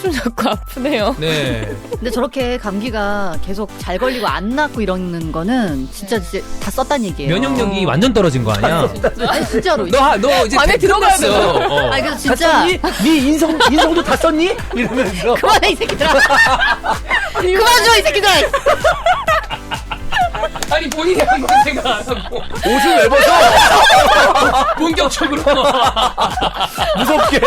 요즘 자꾸 아프네요. 네. 근데 저렇게 감기가 계속 잘 걸리고 안 낫고 이러는 거는 진짜 다 썼단 얘기예요. 면역력이 완전 떨어진 거 아니야? 아니 진짜로. 너 이제 안에 들어가야 돼. 아니 그래서 진짜 네 인성도 다 썼니? 이러면서 그만해 이 새끼들아. 그만 줘 이 새끼들아. 아니 본인이 한 건 생각 안 하고 옷을 왜 벗어? 본격적으로 무섭게.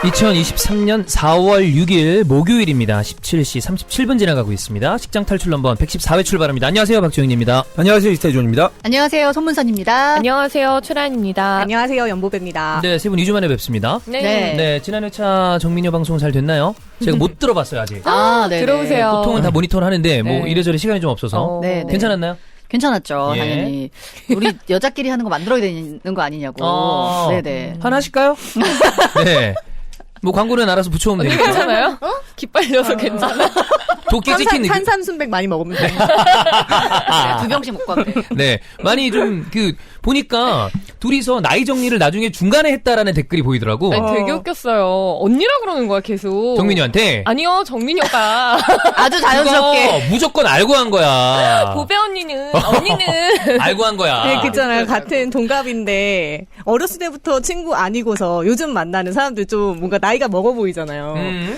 2023년 4월 6일 목요일입니다. 17시 37분 지나가고 있습니다. 직장 탈출 넘버 114회 출발합니다. 안녕하세요. 박정인입니다. 안녕하세요. 이스타존입니다. 안녕하세요 손문선입니다. 안녕하세요. 최란입니다. 안녕하세요. 연보배입니다. 네, 세 분 2주 만에 뵙습니다. 네. 네, 지난 회차 정민여 방송 잘 됐나요? 제가 못 들어봤어요, 아직. 아, 네. 들어오세요. 보통은 다 모니터를 하는데 뭐 네. 이래저래 시간이 좀 없어서 네. 괜찮았나요? 괜찮았죠. 예. 당연히 우리 여자끼리 하는 거 만들어야 되는 거 아니냐고. 네네. 하나 하실까요? 네. 뭐 광고는 알아서 붙여오면 되니까. 괜찮아요? 기빨려서 괜찮아? 도끼 찍힌 느낌. 탄산순백 많이 먹으면 돼요. 두 병씩 먹고 하면 돼. 네. 많이 좀, 보니까 둘이서 나이 정리를 나중에 중간에 했다라는 댓글이 보이더라고. 아니, 되게 웃겼어요. 언니라 그러는 거야, 계속. 정민이한테. 아니요, 정민이가. 아주 자연스럽게. 그거 무조건 알고 한 거야. 보배 언니는, 언니는. 알고 한 거야. 네, 그잖아요. 같은 동갑인데 어렸을 때부터 친구 아니고서 요즘 만나는 사람들 좀 뭔가 나이가 먹어 보이잖아요.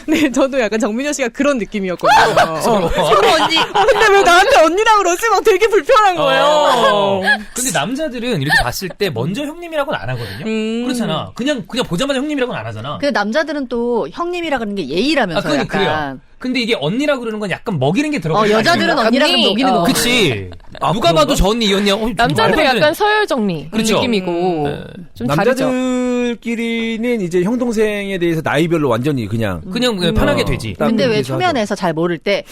네, 저도 약간 정민여 씨가 그런 느낌이었거든요. 서로 언니. 근데 왜 나한테 언니라 그러지? 막 되게 불편한 거예요. 근데 남자들은 이렇게 봤을 때 먼저 형님이라고는 안 하거든요. 그렇잖아. 그냥 보자마자 형님이라고는 안 하잖아. 근데 남자들은 또 형님이라 그러는 게 예의라면서 그건 약간. 그래요. 근데 이게 언니라고 그러는 건 약간 먹이는 게 들어가. 여자들은 언니라 그러면 먹이는 거. 그치. 누가 봐도 저 언니 이 언니야. 남자들은 약간 서열 정리. 그렇죠. 느낌이고. 네. 좀 다르죠. 남자들끼리는 이제 형 동생에 대해서 나이별로 완전히 그냥 편하게 되지. 근데 왜 그래서 초면에서 잘 모를 때,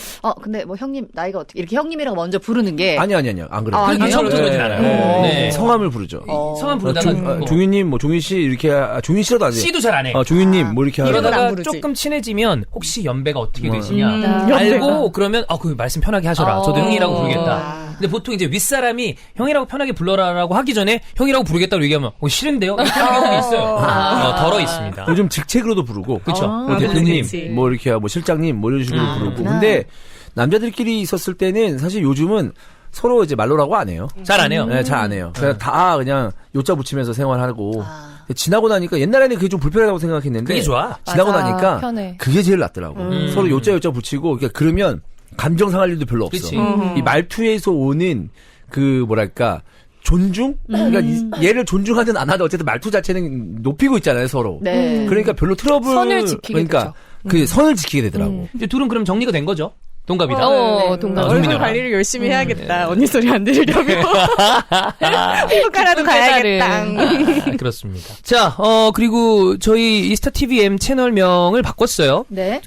근데 뭐 형님 나이가 어떻게 이렇게 형님이라고 먼저 부르는 게. 아니요 안 그래요. 아니에요? 처음부터 그러진 않아요. 네. 성함을 부르죠. 성함 부르다가 종윤님 뭐 종윤 씨 이렇게 종윤 씨라도 아직 씨도 잘 안 해. 종윤님 뭐 이렇게 하다가 이러다가 안 부르지. 조금 친해지면 혹시 연배가 어떻게 되시냐 알고 그러면 그 말씀 편하게 하셔라. 저도 형이라고 부르겠다. 근데 보통 이제 윗사람이 형이라고 편하게 불러라라고 하기 전에 형이라고 부르겠다고 얘기하면 싫은데요? 이렇게 하는 경우도 있어요. 덜어 있습니다. 요즘 직책으로도 부르고 그렇죠. 뭐 그치. 대표님 뭐 이렇게 뭐 실장님 뭐 이런 식으로 부르고 근데 남자들끼리 있었을 때는 사실 요즘은 서로 이제 말로라고 안 해요. 잘 안 해요. 네, 잘 안 해요. 그냥 다 그냥 요자 붙이면서 생활하고 지나고 나니까 옛날에는 그게 좀 불편하다고 생각했는데 그게 좋아. 지나고 맞아, 나니까 편해. 그게 제일 낫더라고. 서로 요자 붙이고 그러면 감정 상할 일도 별로 없어. 그치. 이 말투에서 오는 그 뭐랄까 존중? 그러니까 얘를 존중하든 안 하든 어쨌든 말투 자체는 높이고 있잖아요 서로. 네. 그러니까 별로 트러블 선을 지키게 그러니까 되죠. 그 선을 지키게 되더라고. 이제 둘은 그럼 정리가 된 거죠? 동갑이다. 동갑. 얼굴 정민여랑. 관리를 열심히 해야겠다. 언니 소리 안 들으려면. 피부과라도 가야겠다. 그렇습니다. 자, 그리고 저희 이스타 TVM 채널명을 바꿨어요. 네.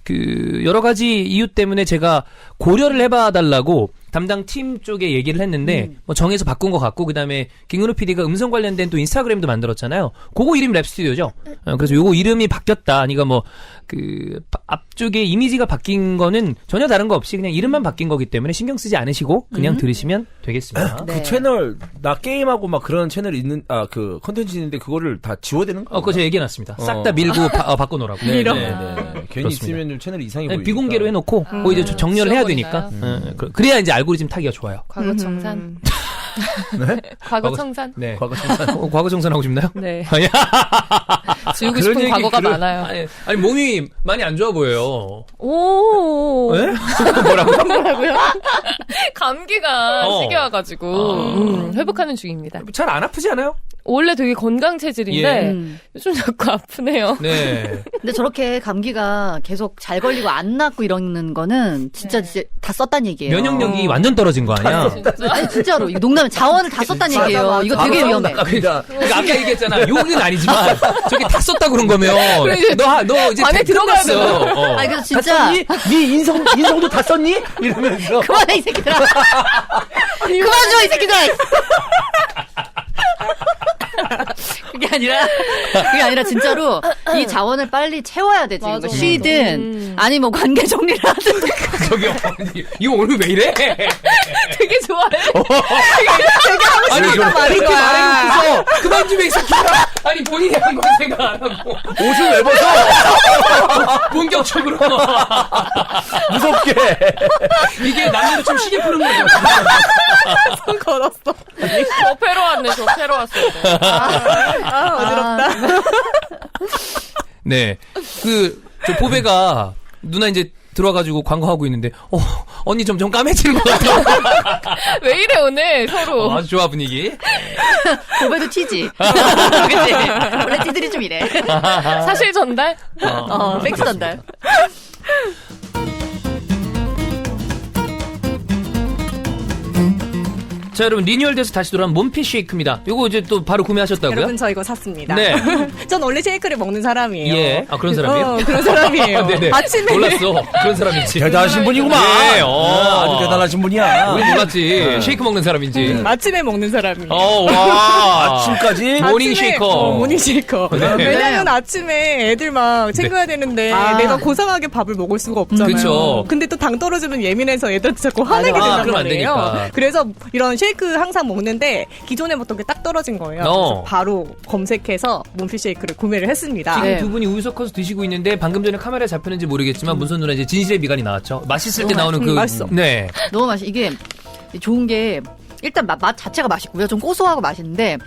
여러 가지 이유 때문에 제가 고려를 해봐달라고 담당 팀 쪽에 얘기를 했는데 뭐 정해서 바꾼 것 같고 그다음에 김근우 PD가 음성 관련된 또 인스타그램도 만들었잖아요. 그거 이름이 랩스튜디오죠. 그래서 요거 이름이 바뀌었다. 그러니까 뭐 앞쪽에 이미지가 바뀐 거는 전혀 다른 거 없이 그냥 이름만 바뀐 거기 때문에 신경 쓰지 않으시고 그냥 들으시면 되겠습니다. 네. 그 채널 나 게임하고 막 그런 채널이 있는 그 컨텐츠 있는데 그거를 다 지워야 되는 거? 그거 제가 얘기해놨습니다. 싹 다 밀고 바꿔놓으라고. 네. 괜히 그렇습니다. 있으면 좀 채널 이상해 네, 보이니까. 비공개로 해놓고 이제 정렬을 해야 되니까 그래야 이제 알고리즘 타기가 좋아요. 과거 청산. 네? 과거 청산. 네. 과거 청산. 과거 정산하고 싶나요? 네. 아니야. 지우고 그런 싶은 얘기 과거가 많아요. 아니 몸이 많이 안 좋아 보여요. 오. 네? 뭐라고요? 감기가 세게 와가지고 회복하는 중입니다. 잘 안 아프지 않아요? 원래 되게 건강 체질인데 예. 요즘 자꾸 아프네요. 네. 근데 저렇게 감기가 계속 잘 걸리고 안 낫고 이러는 거는 진짜 다 썼단 얘기예요. 면역력이 완전 떨어진 거 아니야? 아니 진짜로 이거 농담에 자원을 다 썼단 얘기예요. 이거 되게 위험해. 그러니까 그러니까 아까 얘기했잖아. 욕은 아니지만 저기 다 썼다 그런 거면 너 이제 안에 들어가야 돼. 아니 그래서 진짜 네 인성도 다 썼니? 이러면서 그만해 이 새끼들아. 그만 줘 이 새끼들아. 그게 아니라 진짜로 이 자원을 빨리 채워야 되지. 맞아, 쉬든 맞아. 아니 뭐 관계 정리를 하든. 저기요. 이거 오늘 왜 이래? 되게 좋아해. 아니, 싶다 말인 그렇게 거야. 말해놓고서 그만 좀 해, 이 새끼야. 아니, 본인이 한 건 생각 안 하고. 옷을 왜 벗어? 본격적으로. 무섭게. 이게 남녀를 좀 시계 푸는 거죠. 손 걸었어. 저 패러 왔네. 저 패러 왔어요. 어지럽다. 네. 저 보배가 누나 이제 들어와가지고 광고하고 있는데, 언니 점점 까매지는 것 같아. 왜 이래 오늘 서로. 아주 좋아, 분위기. 고배도 튀지. 그치? 원래 띠들이 좀 이래. 사실 전달? 팩스 전달. 자, 여러분, 리뉴얼돼서 다시 돌아온 몸피 쉐이크입니다. 요거 이제 또 바로 구매하셨다고요? 여러분 저 이거 샀습니다. 네. 전 원래 쉐이크를 먹는 사람이에요. 예. 아, 그런 사람이에요? 그런 사람이에요. 네네. 아침에 몰랐어. 그런 사람인지. 대단하신 분이구만. 예, 아주 대단하신 분이야. 우리 몰랐지. 쉐이크 먹는 사람인지. 아침에 먹는 사람이에요. 와. 아침까지? 모닝 아침에, 쉐이커. 모닝 쉐이커. 네. 왜냐면 아침에 애들 막 챙겨야 되는데 내가 고상하게 밥을 먹을 수가 없잖아요. 그쵸. 근데 또 당 떨어지면 예민해서 애들한테 자꾸 화내게 맞아. 된단 그럼 안 말이에요. 되니까. 그래서 이런 쉐이크 항상 먹는데 기존에 먹던 게 딱 떨어진 거예요. 그래서 바로 검색해서 몬피 쉐이크를 구매를 했습니다. 지금 네. 두 분이 우유 섞어서 드시고 있는데 방금 전에 카메라에 잡혔는지 모르겠지만 문선 누나 이제 진실의 미간이 나왔죠. 맛있을 때 나오는 그 맛있어. 네. 너무 이게 좋은 게 일단 맛 자체가 맛있고요. 좀 고소하고 맛있는데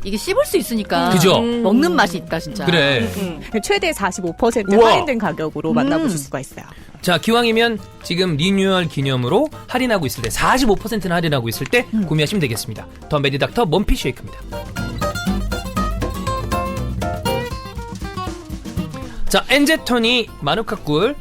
이게 씹을 수 있으니까 그죠? 먹는 맛이 있다 진짜. 그래. 최대 45% 우와. 할인된 가격으로 만나보실 수가 있어요. 자, 기왕이면 지금 리뉴얼 기념으로 할인하고 있을 때 45%나 할인하고 있을 때 구매하시면 되겠습니다. 더 메디닥터 먼피 쉐이크입니다. 자, 엔제터니 마누카 꿀.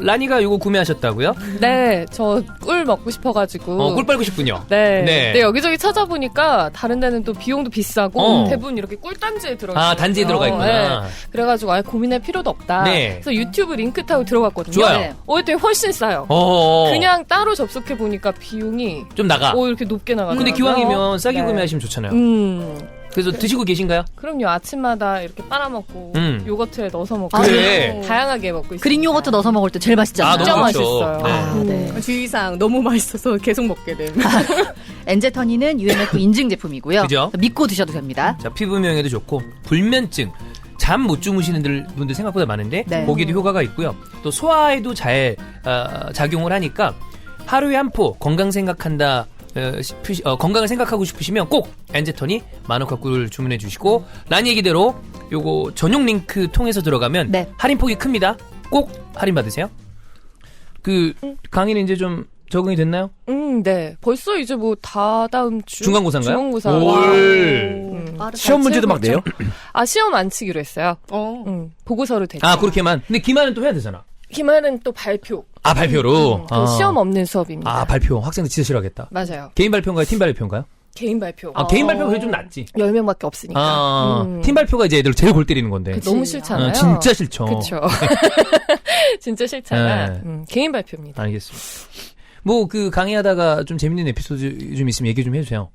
라니가 이거 구매하셨다고요? 네, 저 꿀 먹고 싶어가지고. 꿀 빨고 싶군요. 네. 네. 네, 여기저기 찾아보니까 다른 데는 또 비용도 비싸고 대부분 이렇게 꿀단지에 들어있어요. 아, 단지에 들어가 있구나. 그래가지고 아예 고민할 필요도 없다. 네. 그래서 유튜브 링크 타고 들어갔거든요. 좋아요. 네. 그때 훨씬 싸요. 그냥 따로 접속해 보니까 비용이 좀 나가. 이렇게 높게 나가더라고요. 근데 기왕이면 싸게 네. 구매하시면 좋잖아요. 그래서 드시고 계신가요? 그럼요. 아침마다 이렇게 빨아먹고 요거트에 넣어서 먹고 그래. 다양하게 먹고 있어요. 그릭 요거트 넣어서 먹을 때 제일 맛있잖아요. 아, 진짜 너무 좋죠. 맛있어요. 네. 아, 네. 주의사항 너무 맛있어서 계속 먹게 됨. 엔제터니는 UMF 인증 제품이고요. 그죠? 믿고 드셔도 됩니다. 자, 피부 미용에도 좋고 불면증, 잠 못 주무시는 분들 생각보다 많은데 네. 거기에도 효과가 있고요. 또 소화에도 잘 작용을 하니까 하루에 한 포 건강 생각한다. 건강을 생각하고 싶으시면 꼭 엔제터니 마누카 꿀을 주문해 주시고 라니 얘기대로 요거 전용 링크 통해서 들어가면 네. 할인폭이 큽니다. 꼭 할인 받으세요. 강의는 이제 좀 적응이 됐나요? 네. 벌써 이제 뭐 다다음 주 중간고사인가요? 중간고사. 올. 시험 문제도 막 내요? 아, 시험 안 치기로 했어요. 보고서를 대죠. 그렇게만. 근데 기말은 또 해야 되잖아. 기말은 또 발표. 발표로. 그 시험 없는 수업입니다. 발표. 학생들 진짜 싫어하겠다. 맞아요. 개인 발표인가요? 팀 발표인가요? 개인 발표. 개인 발표가 그게 좀 낫지. 10명밖에 없으니까. 팀 발표가 이제 애들 제일 골 때리는 건데. 너무 싫잖아요. 진짜 싫죠. 그쵸. 진짜 싫잖아. 네. 개인 발표입니다. 알겠습니다. 뭐 강의하다가 좀 재밌는 에피소드 좀 있으면 얘기 좀 해주세요.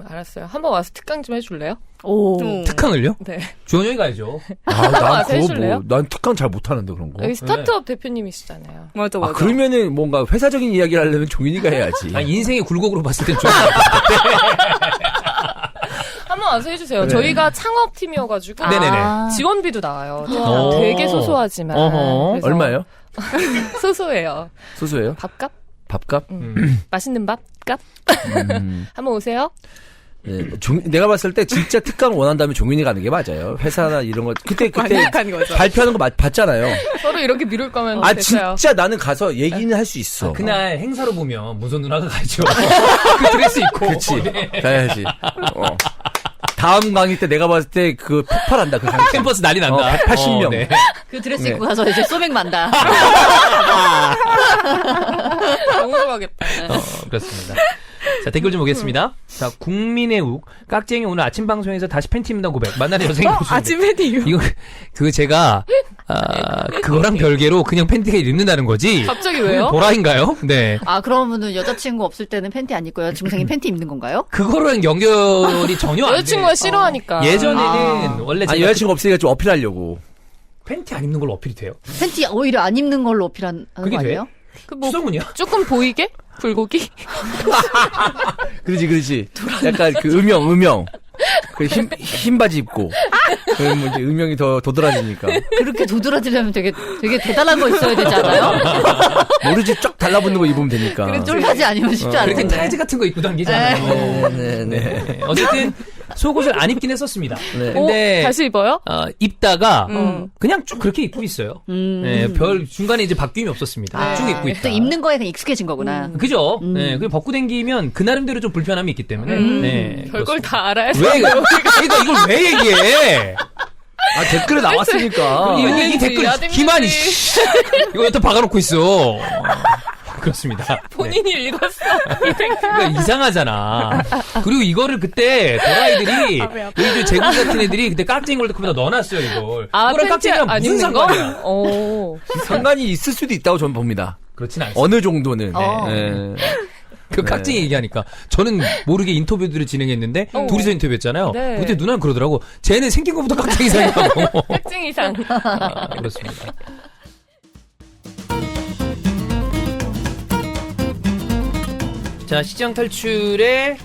알았어요. 한번 와서 특강 좀 해줄래요? 오. 특강을요? 네. 주원영이 가야죠. 난 와서 그거 해줄래요? 난 특강 잘 못하는데 그런 거. 여기 스타트업 대표님이시잖아요. 맞아. 그러면은 뭔가 회사적인 이야기를 하려면 종인이가 해야지. 인생의 굴곡으로 봤을 땐 좀. 한번 와서 해주세요. 네. 저희가 창업팀이어가지고 네네네. 지원비도 나와요. 오. 되게 소소하지만. 그래서 얼마예요? 소소해요. 소소해요? 밥값? 밥값? 맛있는 밥값? 한번 오세요. 네, 내가 봤을 때 진짜 특강 원한다면 종인이 가는 게 맞아요. 회사나 이런 거 그때 완벽한 거죠. 발표하는 거 봤잖아요. 서로 이렇게 미룰 거면 아 됐어요. 진짜 나는 가서 얘기는 할 수 있어. 그날 행사로 보면 문선 누나가 가죠. 그 드레스 입고. 그렇지. 네. 가야지. 다음 강의 때 내가 봤을 때 그 폭발한다. 그 상태. 캠퍼스 난리 난다. 180명. 네. 그 드레스 네. 입고 가서 이제 소맥 만다. 너무 좋아하겠다. 그렇습니다. 자, 댓글 좀 보겠습니다. 자, 국민의 욱. 깍쟁이 오늘 아침 방송에서 다시 팬티 입는다 고백. 만나는 여성이 보시는데. 아침 메뉴. 이거, 제가 그거랑 별개로 그냥 팬티가 입는다는 거지. 갑자기 왜요? 보라인가요? 네. 아, 그러면은 여자친구 없을 때는 팬티 안 입고 여자친구 생긴 팬티 입는 건가요? 그거랑 연결이 전혀 안 돼. 여자친구가 싫어하니까. 예전에는 원래 아니, 제가 여자친구 없으니까 좀 어필하려고. 팬티 안 입는 걸로 어필이 돼요? 팬티 오히려 안 입는 걸로 어필하는 거 그게 아니에요? 그 뭐 추성훈이야? 조금 보이게? 불고기? 그러지. 약간 그 음영. 그 흰 바지 입고. 그럼 뭐 이제 음영이 더 도드라지니까. 그렇게 도드라지려면 되게 대단한 거 있어야 되지 않아요? 모르지 쫙 달라붙는 거 입으면 되니까. 쫄바지 아니면 쉽지 않을 그렇게 텐데. 타이즈 같은 거 입고 다니잖아요. 네. 네. 어쨌든 속옷을 안 입긴 했었습니다. 네. 근데 다시 입어요? 입다가 그냥 쭉 그렇게 입고 있어요. 네, 별 중간에 이제 바뀜이 없었습니다. 쭉 입고 있다. 또 입는 거에 그냥 익숙해진 거구나. 그죠? 네, 그리고 벗고 댕기면 그 나름대로 좀 불편함이 있기 때문에. 네, 별걸 다 알아야 왜? 그러니까 이걸 왜 얘기해? 아, 댓글에 나왔으니까. 이 댓글 아드님들이. 기만이 이거 여기다 박아놓고 있어. 그렇습니다. 본인이 읽었어. 그러니까 이상하잖아. 그리고 이거를 그때 도라이들이 우리 제국 같은 애들이 그때 깍쟁이 월드컵에다 넣어놨어요 이걸. 아, 그거랑 팬티 깍쟁이랑 안 무슨 입는 거? 상관이야? 오. 상관이 있을 수도 있다고 저는 봅니다. 그렇진 않습니다. 어느 정도는. 어. 네. 그 깍쟁이 얘기하니까 저는 모르게 인터뷰들을 진행했는데 둘이서 인터뷰했잖아요. 네. 그때 누나는 그러더라고. 쟤는 생긴 것부터 깍쟁이 상이라고. 특징이상. 그렇습니다. 자, 시장 탈출의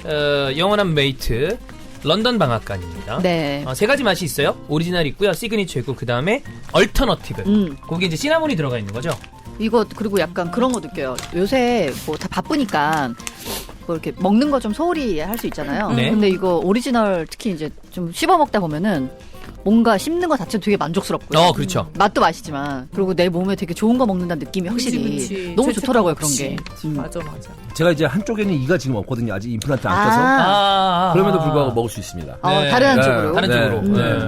영원한 메이트 런던 방앗간입니다. 네. 세 가지 맛이 있어요. 오리지널 있고요, 시그니처 있고 그 다음에 얼터너티브. 거기에 이제 시나몬이 들어가 있는 거죠. 이거 그리고 약간 그런 거 느껴요. 요새 뭐 다 바쁘니까 뭐 이렇게 먹는 거 좀 소홀히 할 수 있잖아요. 네. 근데 이거 오리지널 특히 이제 좀 씹어 먹다 보면은 뭔가 씹는 거 자체도 되게 만족스럽고요. 그렇죠. 맛도 맛이지만 그리고 내 몸에 되게 좋은 거 먹는다는 느낌이 확실히 그치. 너무 죄책감 좋더라고요. 그런 없이. 게. 맞아. 제가 이제 한쪽에는 이가 지금 없거든요. 아직 임플란트 안 아. 껴서. 그럼에도 불구하고 먹을 수 있습니다. 네. 다른 네. 한쪽으로. 다른 네. 쪽으로. 네.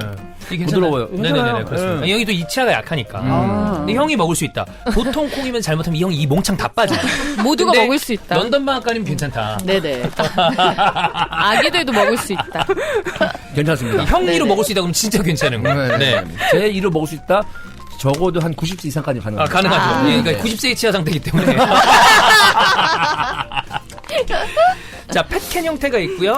이게 부드러워요. 네네네, 괜찮아요. 그렇습니다. 네. 이 형이 또 이치아가 약하니까. 아. 근데 형이 먹을 수 있다. 보통 콩이면 잘못하면 이 형이 이 몽창 다 빠져. 모두가 근데 먹을 수 있다. 런던 방앗간이면 괜찮다. 네네. 아기들도 먹을 수 있다. 괜찮습니다. 형 이로 네네. 먹을 수 있다 그러면 진짜 괜찮은 거예요. 네. 제 이로 먹을 수 있다. 적어도 한 90세 이상까지 가능합니다. 가능하죠. 예, 그러니까 네. 90세의 치아 상태이기 때문에. 자, 펫캔 형태가 있고요.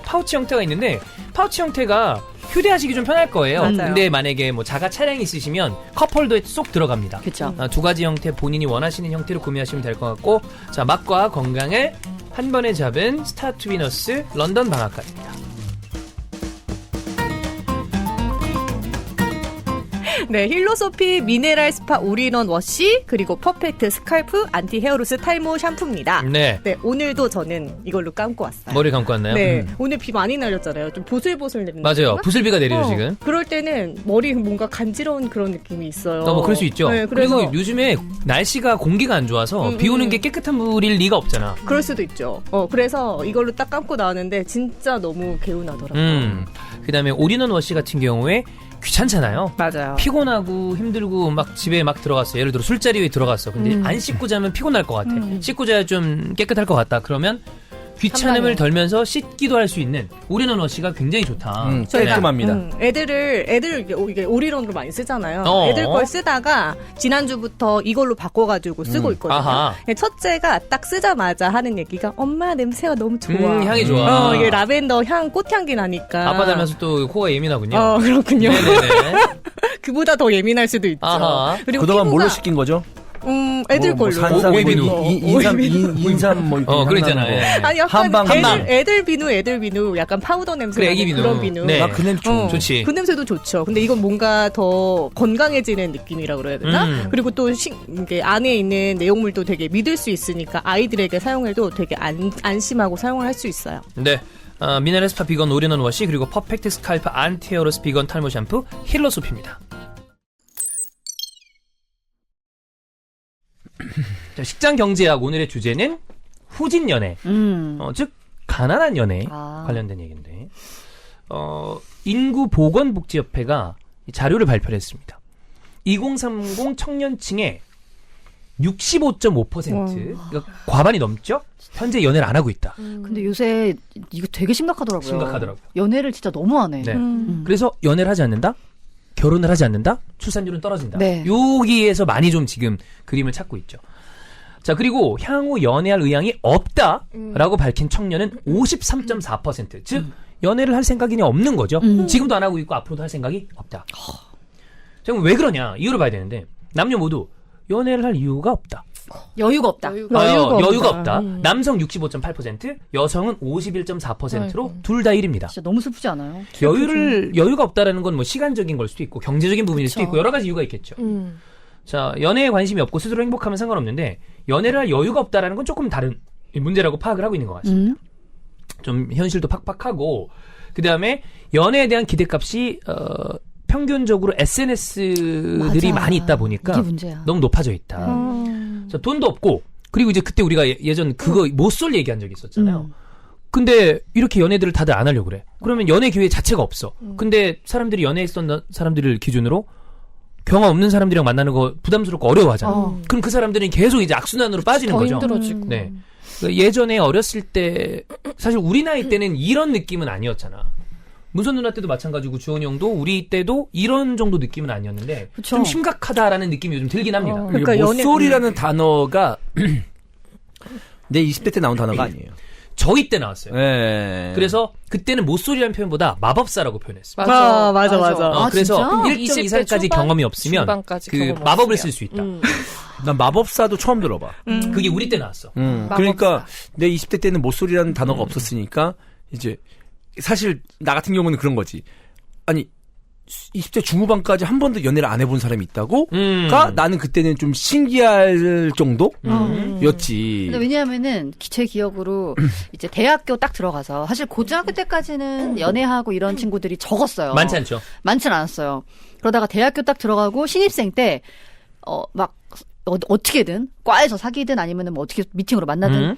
파우치 형태가 있는데, 파우치 형태가 휴대하시기 좀 편할 거예요. 맞아요. 근데 만약에 뭐 자가 차량이 있으시면 컵홀더에 쏙 들어갑니다. 그쵸. 두 가지 형태 본인이 원하시는 형태로 구매하시면 될 것 같고, 자, 맛과 건강을 한 번에 잡은 스타투비너스 런던 방앗간입니다. 네, 힐로소피 미네랄 스파 올인원 워시 그리고 퍼펙트 스칼프 안티 헤어로스 탈모 샴푸입니다. 네. 네, 오늘도 저는 이걸로 감고 왔어요. 머리 감고 왔나요? 네, 오늘 비 많이 날렸잖아요. 좀 보슬보슬 내리는 맞아요. 부슬비가 내리죠, 지금. 그럴 때는 머리 뭔가 간지러운 그런 느낌이 있어요. 뭐 그럴 수 있죠. 네, 그래서 그리고 요즘에 날씨가 공기가 안 좋아서 비 오는 게 깨끗한 물일 리가 없잖아. 그럴 수도 있죠. 그래서 이걸로 딱 감고 나왔는데 진짜 너무 개운하더라고요. 그다음에 올인원 워시 같은 경우에 귀찮잖아요. 맞아요. 피곤하고 힘들고 막 집에 막 들어갔어. 예를 들어 술자리에 들어갔어. 근데 안 씻고 자면 피곤할 것 같아. 씻고 자야 좀 깨끗할 것 같다. 그러면 귀찮음을 덜면서 씻기도 할 수 있는 올인원 워시가 굉장히 좋다. 깔끔합니다. 애들 이게 오리론으로 많이 쓰잖아요. 어. 애들 걸 쓰다가 지난주부터 이걸로 바꿔가지고 쓰고 있거든요. 아하. 첫째가 딱 쓰자마자 하는 얘기가 엄마 냄새가 너무 좋아. 향이 좋아. 이게 라벤더 향, 꽃향기 나니까. 아빠 닮아서 또 코가 예민하군요. 그렇군요. 네네네. 그보다 더 예민할 수도 있죠. 아하. 그리고 그동안 피부가- 뭘로 시킨 거죠? 애들 뭐 걸로. 산삼, 오이비누. 인삼 뭐 이렇게 그거 있잖아요. 향나는 거. 예. 아니 약간 한방. 애들 비누 약간 파우더 냄새 그래, 나는 애기 비누. 그런 비누. 네. 나 그 냄새 좋지. 그 냄새도 좋죠. 근데 이건 뭔가 더 건강해지는 느낌이라고 그래야 되나? 그리고 또 이게 안에 있는 내용물도 되게 믿을 수 있으니까 아이들에게 사용해도 되게 안심하고 사용을 할 수 있어요. 네. 미네랄 스파 비건 올인원 워시 그리고 퍼펙트 스칼프 안티 헤어로스 비건 탈모 샴푸 힐러소피입니다. 자, 식장 경제학 오늘의 주제는 후진 연애, 즉 가난한 연애 관련된 얘기인데 인구보건복지협회가 자료를 발표를 했습니다. 2030 청년층의 65.5%, 그러니까 과반이 넘죠? 현재 연애를 안 하고 있다. 근데 요새 이거 되게 심각하더라고요. 심각하더라고요. 연애를 진짜 너무 안 해. 네. 그래서 연애를 하지 않는다? 결혼을 하지 않는다? 출산율은 떨어진다. 네. 여기에서 많이 좀 지금 그림을 찾고 있죠. 자, 그리고 향후 연애할 의향이 없다라고 밝힌 청년은 53.4%. 즉, 연애를 할 생각이 없는 거죠. 지금도 안 하고 있고 앞으로도 할 생각이 없다. 자, 그럼 왜 그러냐? 이유를 봐야 되는데, 남녀 모두 연애를 할 이유가 없다. 여유가 없다. 여유가 없다. 남성 65.8%, 여성은 51.4%로 둘 다 1입니다. 진짜 너무 슬프지 않아요? 여유가 없다라는 건 뭐 시간적인 걸 수도 있고, 경제적인 부분일 수도 있고, 여러 가지 이유가 있겠죠. 자, 연애에 관심이 없고 스스로 행복하면 상관없는데, 연애를 할 여유가 없다라는 건 조금 다른 문제라고 파악을 하고 있는 것 같습니다. 좀 현실도 팍팍하고, 그 다음에 연애에 대한 기대값이, 평균적으로 SNS들이 맞아. 많이 있다 보니까 이게 문제야. 너무 높아져 있다. 자, 돈도 없고, 그리고 이제 그때 우리가 예전 그거 모쏠 얘기한 적이 있었잖아요. 근데 이렇게 연애들을 다들 안 하려고 그래. 그러면 연애 기회 자체가 없어. 근데 사람들이 연애했던 사람들을 기준으로 경험 없는 사람들이랑 만나는 거 부담스럽고 어려워하잖아. 그럼 그 사람들은 계속 이제 악순환으로 빠지는 더 거죠. 힘들어지고. 네. 예전에 어렸을 때 사실 우리 나이 때는 이런 느낌은 아니었잖아. 문선 누나 때도 마찬가지고 주원이 형도 우리 때도 이런 정도 느낌은 아니었는데 그쵸. 좀 심각하다라는 느낌이 요즘 들긴 합니다. 그러니까 그러니까 연애- 모쏠이라는 단어가 내 20대 때 나온 단어가 아니에요. 저희 때 나왔어요. 네. 그래서 그때는 모쏠이라는 표현보다 마법사라고 표현했어요. 맞아. 아, 그래서 진짜? 1정 이상까지 경험이 없으면 중반까지 그 경험 마법을 없으면. 쓸 수 있다. 난 마법사도 처음 들어봐. 그게 우리 때 나왔어. 그러니까 내 20대 때는 모쏠이라는 단어가 없었으니까 이제 사실 나 같은 경우는 그런 거지. 아니 20대 중후반까지 한 번도 연애를 안 해본 사람이 있다고?가 나는 그때는 좀 신기할 정도였지. 근데 왜냐하면은 제 기억으로 이제 대학교 딱 들어가서 사실 고등학교 때까지는 연애하고 이런 친구들이 적었어요. 많지 않죠. 많진 않았어요. 그러다가 대학교 딱 들어가고 신입생 때 막 어떻게든 과에서 사귀든 아니면은 뭐 어떻게 미팅으로 만나든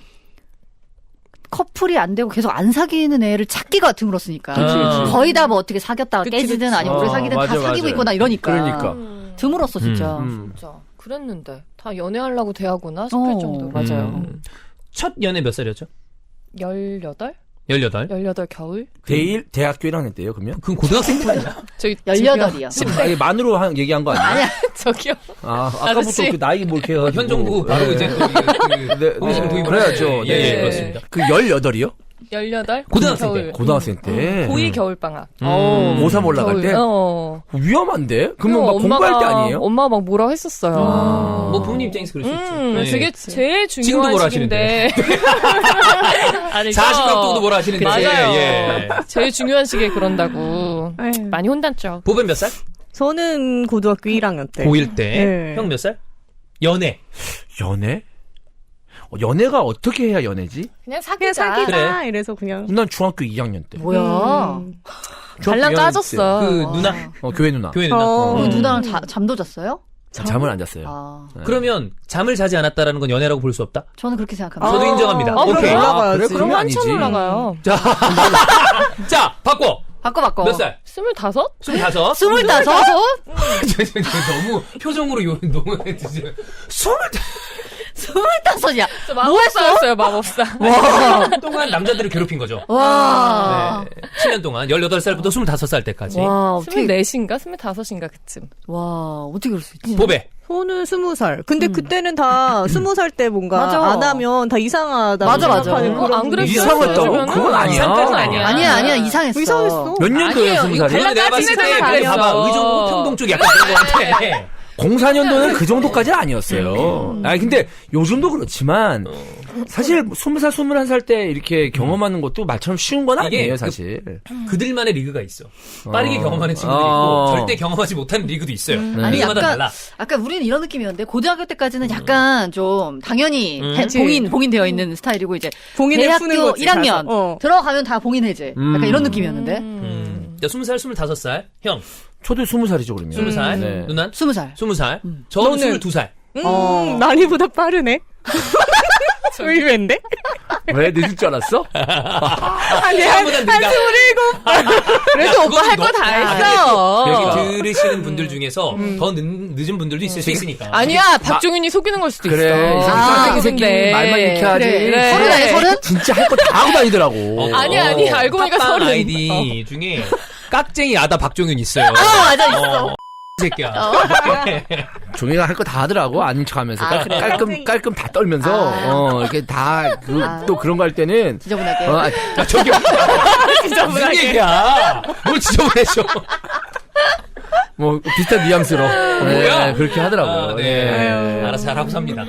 커플이 안 되고 계속 안 사귀는 애를 찾기가 드물었으니까. 그치. 거의 다 뭐 어떻게 사귀었다가 그치, 깨지든 그치. 아니면 오래 사귀든 다 맞아, 사귀고 맞아. 있거나 이러니까. 그러니까. 드물었어 진짜. 진짜 그랬는데 다 연애하려고 대하구나 싶을 정도로. 맞아요. 첫 연애 몇 살이었죠? 18? 18? 18 겨울? 대학교 1학년 때요, 그러면? 그건 고등학생 때 아니야? 저기 18이요. 아니, 만으로 얘기한 거 아니야? 아니야. 저기요. 아까부터 아저씨. 그 나이 뭐 이렇게 해가지고. 현 정부 바로 네. 이제 네, 도입을 그래야죠. 예, 네. 그렇습니다. 그 18이요? 18? 고등학생 겨울. 때. 고등학생 때. 고2 겨울방학. 고3 올라갈 때? 그리고 위험한데? 그러면 막 공부할 때 아니에요? 엄마가 막 뭐라고 했었어요. 뭐 부모님 입장에서 그럴 수 있죠. 네. 되게 제일 지금도 중요한 뭐라 시기인데. 아니죠. 40각도도 뭐라 하시는데. 맞아요. 예. 제일 중요한 시기에 그런다고. 에휴. 많이 혼났죠. 보벤 몇 살? 저는 고등학교 1학년 때. 고1 때. 네. 형 몇 살? 연애. 연애? 연애가 어떻게 해야 연애지? 그냥 그냥 사귀자. 사귀자 이래서 그냥. 난 중학교 2학년 때. 뭐야? 달랑 까졌어. 그 누나? 교회 누나. 교회 누나. 그 누나랑 잠도 잤어요? 잠을 안 잤어요. 아, 네. 그러면 잠을 자지 않았다라는 건 연애라고 볼 수 없다? 저는 그렇게 생각합니다. 저도 인정합니다. 아, 그럼 오케이. 올라가야지. 그래? 그럼 그러면 한참 아니지. 올라가요. 자, 바꿔. 바꿔. 몇 살? 25? 25? 25? 너무 표정으로 너무 25. 25이야. 저 마법사였어요, 마법사. 동안 남자들을 괴롭힌 거죠. 와. 네. 7년 동안 18살부터 25살 때까지. 와, 어떻게 24인가? 25인가 그쯤. 와, 어떻게 그럴 수 있지? 보배. 저는 20살. 근데 그때는 다 20살 때 뭔가 맞아. 안 하면 다 이상하다고 맞아. 생각하는 그런 안 그랬어요? 이상했다고? 요즘에는? 그건 아니야. 이상까지는 아니야. 아니야, 이상했어. 이상했어. 몇 년도예요, 아니에요. 20살이? 이거 내가 봤을 때 까지는 그래 봐봐. 아니었어. 의정부 평동 쪽 약간 그런 것 같아. 04년도는 그 정도까지는 아니었어요. 아니, 근데 요즘도 그렇지만, 사실 20살, 21살 때 이렇게 경험하는 것도 말처럼 쉬운 건 이게 아니에요, 그- 사실. 그들만의 리그가 있어. 빠르게 경험하는 친구들이 어. 있고 절대 경험하지 못하는 리그도 있어요. 아니, 리그마다 달라. 아까 우리는 이런 느낌이었는데, 고등학교 때까지는 약간 좀, 당연히, 그치. 봉인되어 있는 스타일이고, 이제, 봉인을 푸는 대학교 거지. 1학년, 가서. 어. 들어가면 다 봉인 해제. 약간 이런 느낌이었는데, 자, 20살, 25살. 형, 저도 20살이죠, 그러면. 20살. 네. 누난? 20살. 20살. 저는 너는? 22살. 나니보다 빠르네. 의외인데? 왜 늦을 줄 알았어? 아니, 시간보다 늦다. 그래도 오빠 할 거 다 했어. 여기 들으시는 분들 중에서 더 늦은 분들도 있을 수 있으니까. 아니야, 박종윤이 속이는 걸 수도 그래. 있어. 이 새끼 근데. 말만 이렇게 하지. 그래. 서른 아니야, 서른? 진짜 할 거 다 하고 다니더라고. 아니, 알고 보니까 팟빵 서른. 아이디 중에 깍쟁이 아다 박종윤 있어요. 맞아, 있어. 이 새끼야. 종이가 할 거 다 하더라고. 아닌 척 하면서. 아, 그래요? 깔끔 다 떨면서. 이렇게 또 그런 거 할 때는. 지저분하게. 저기 무슨 얘기야? 뭘 지저분해져? 뭐, 비슷한 뉘앙스로. 뭐야? 그렇게 하더라고. 네. 알아서 잘하고 삽니다.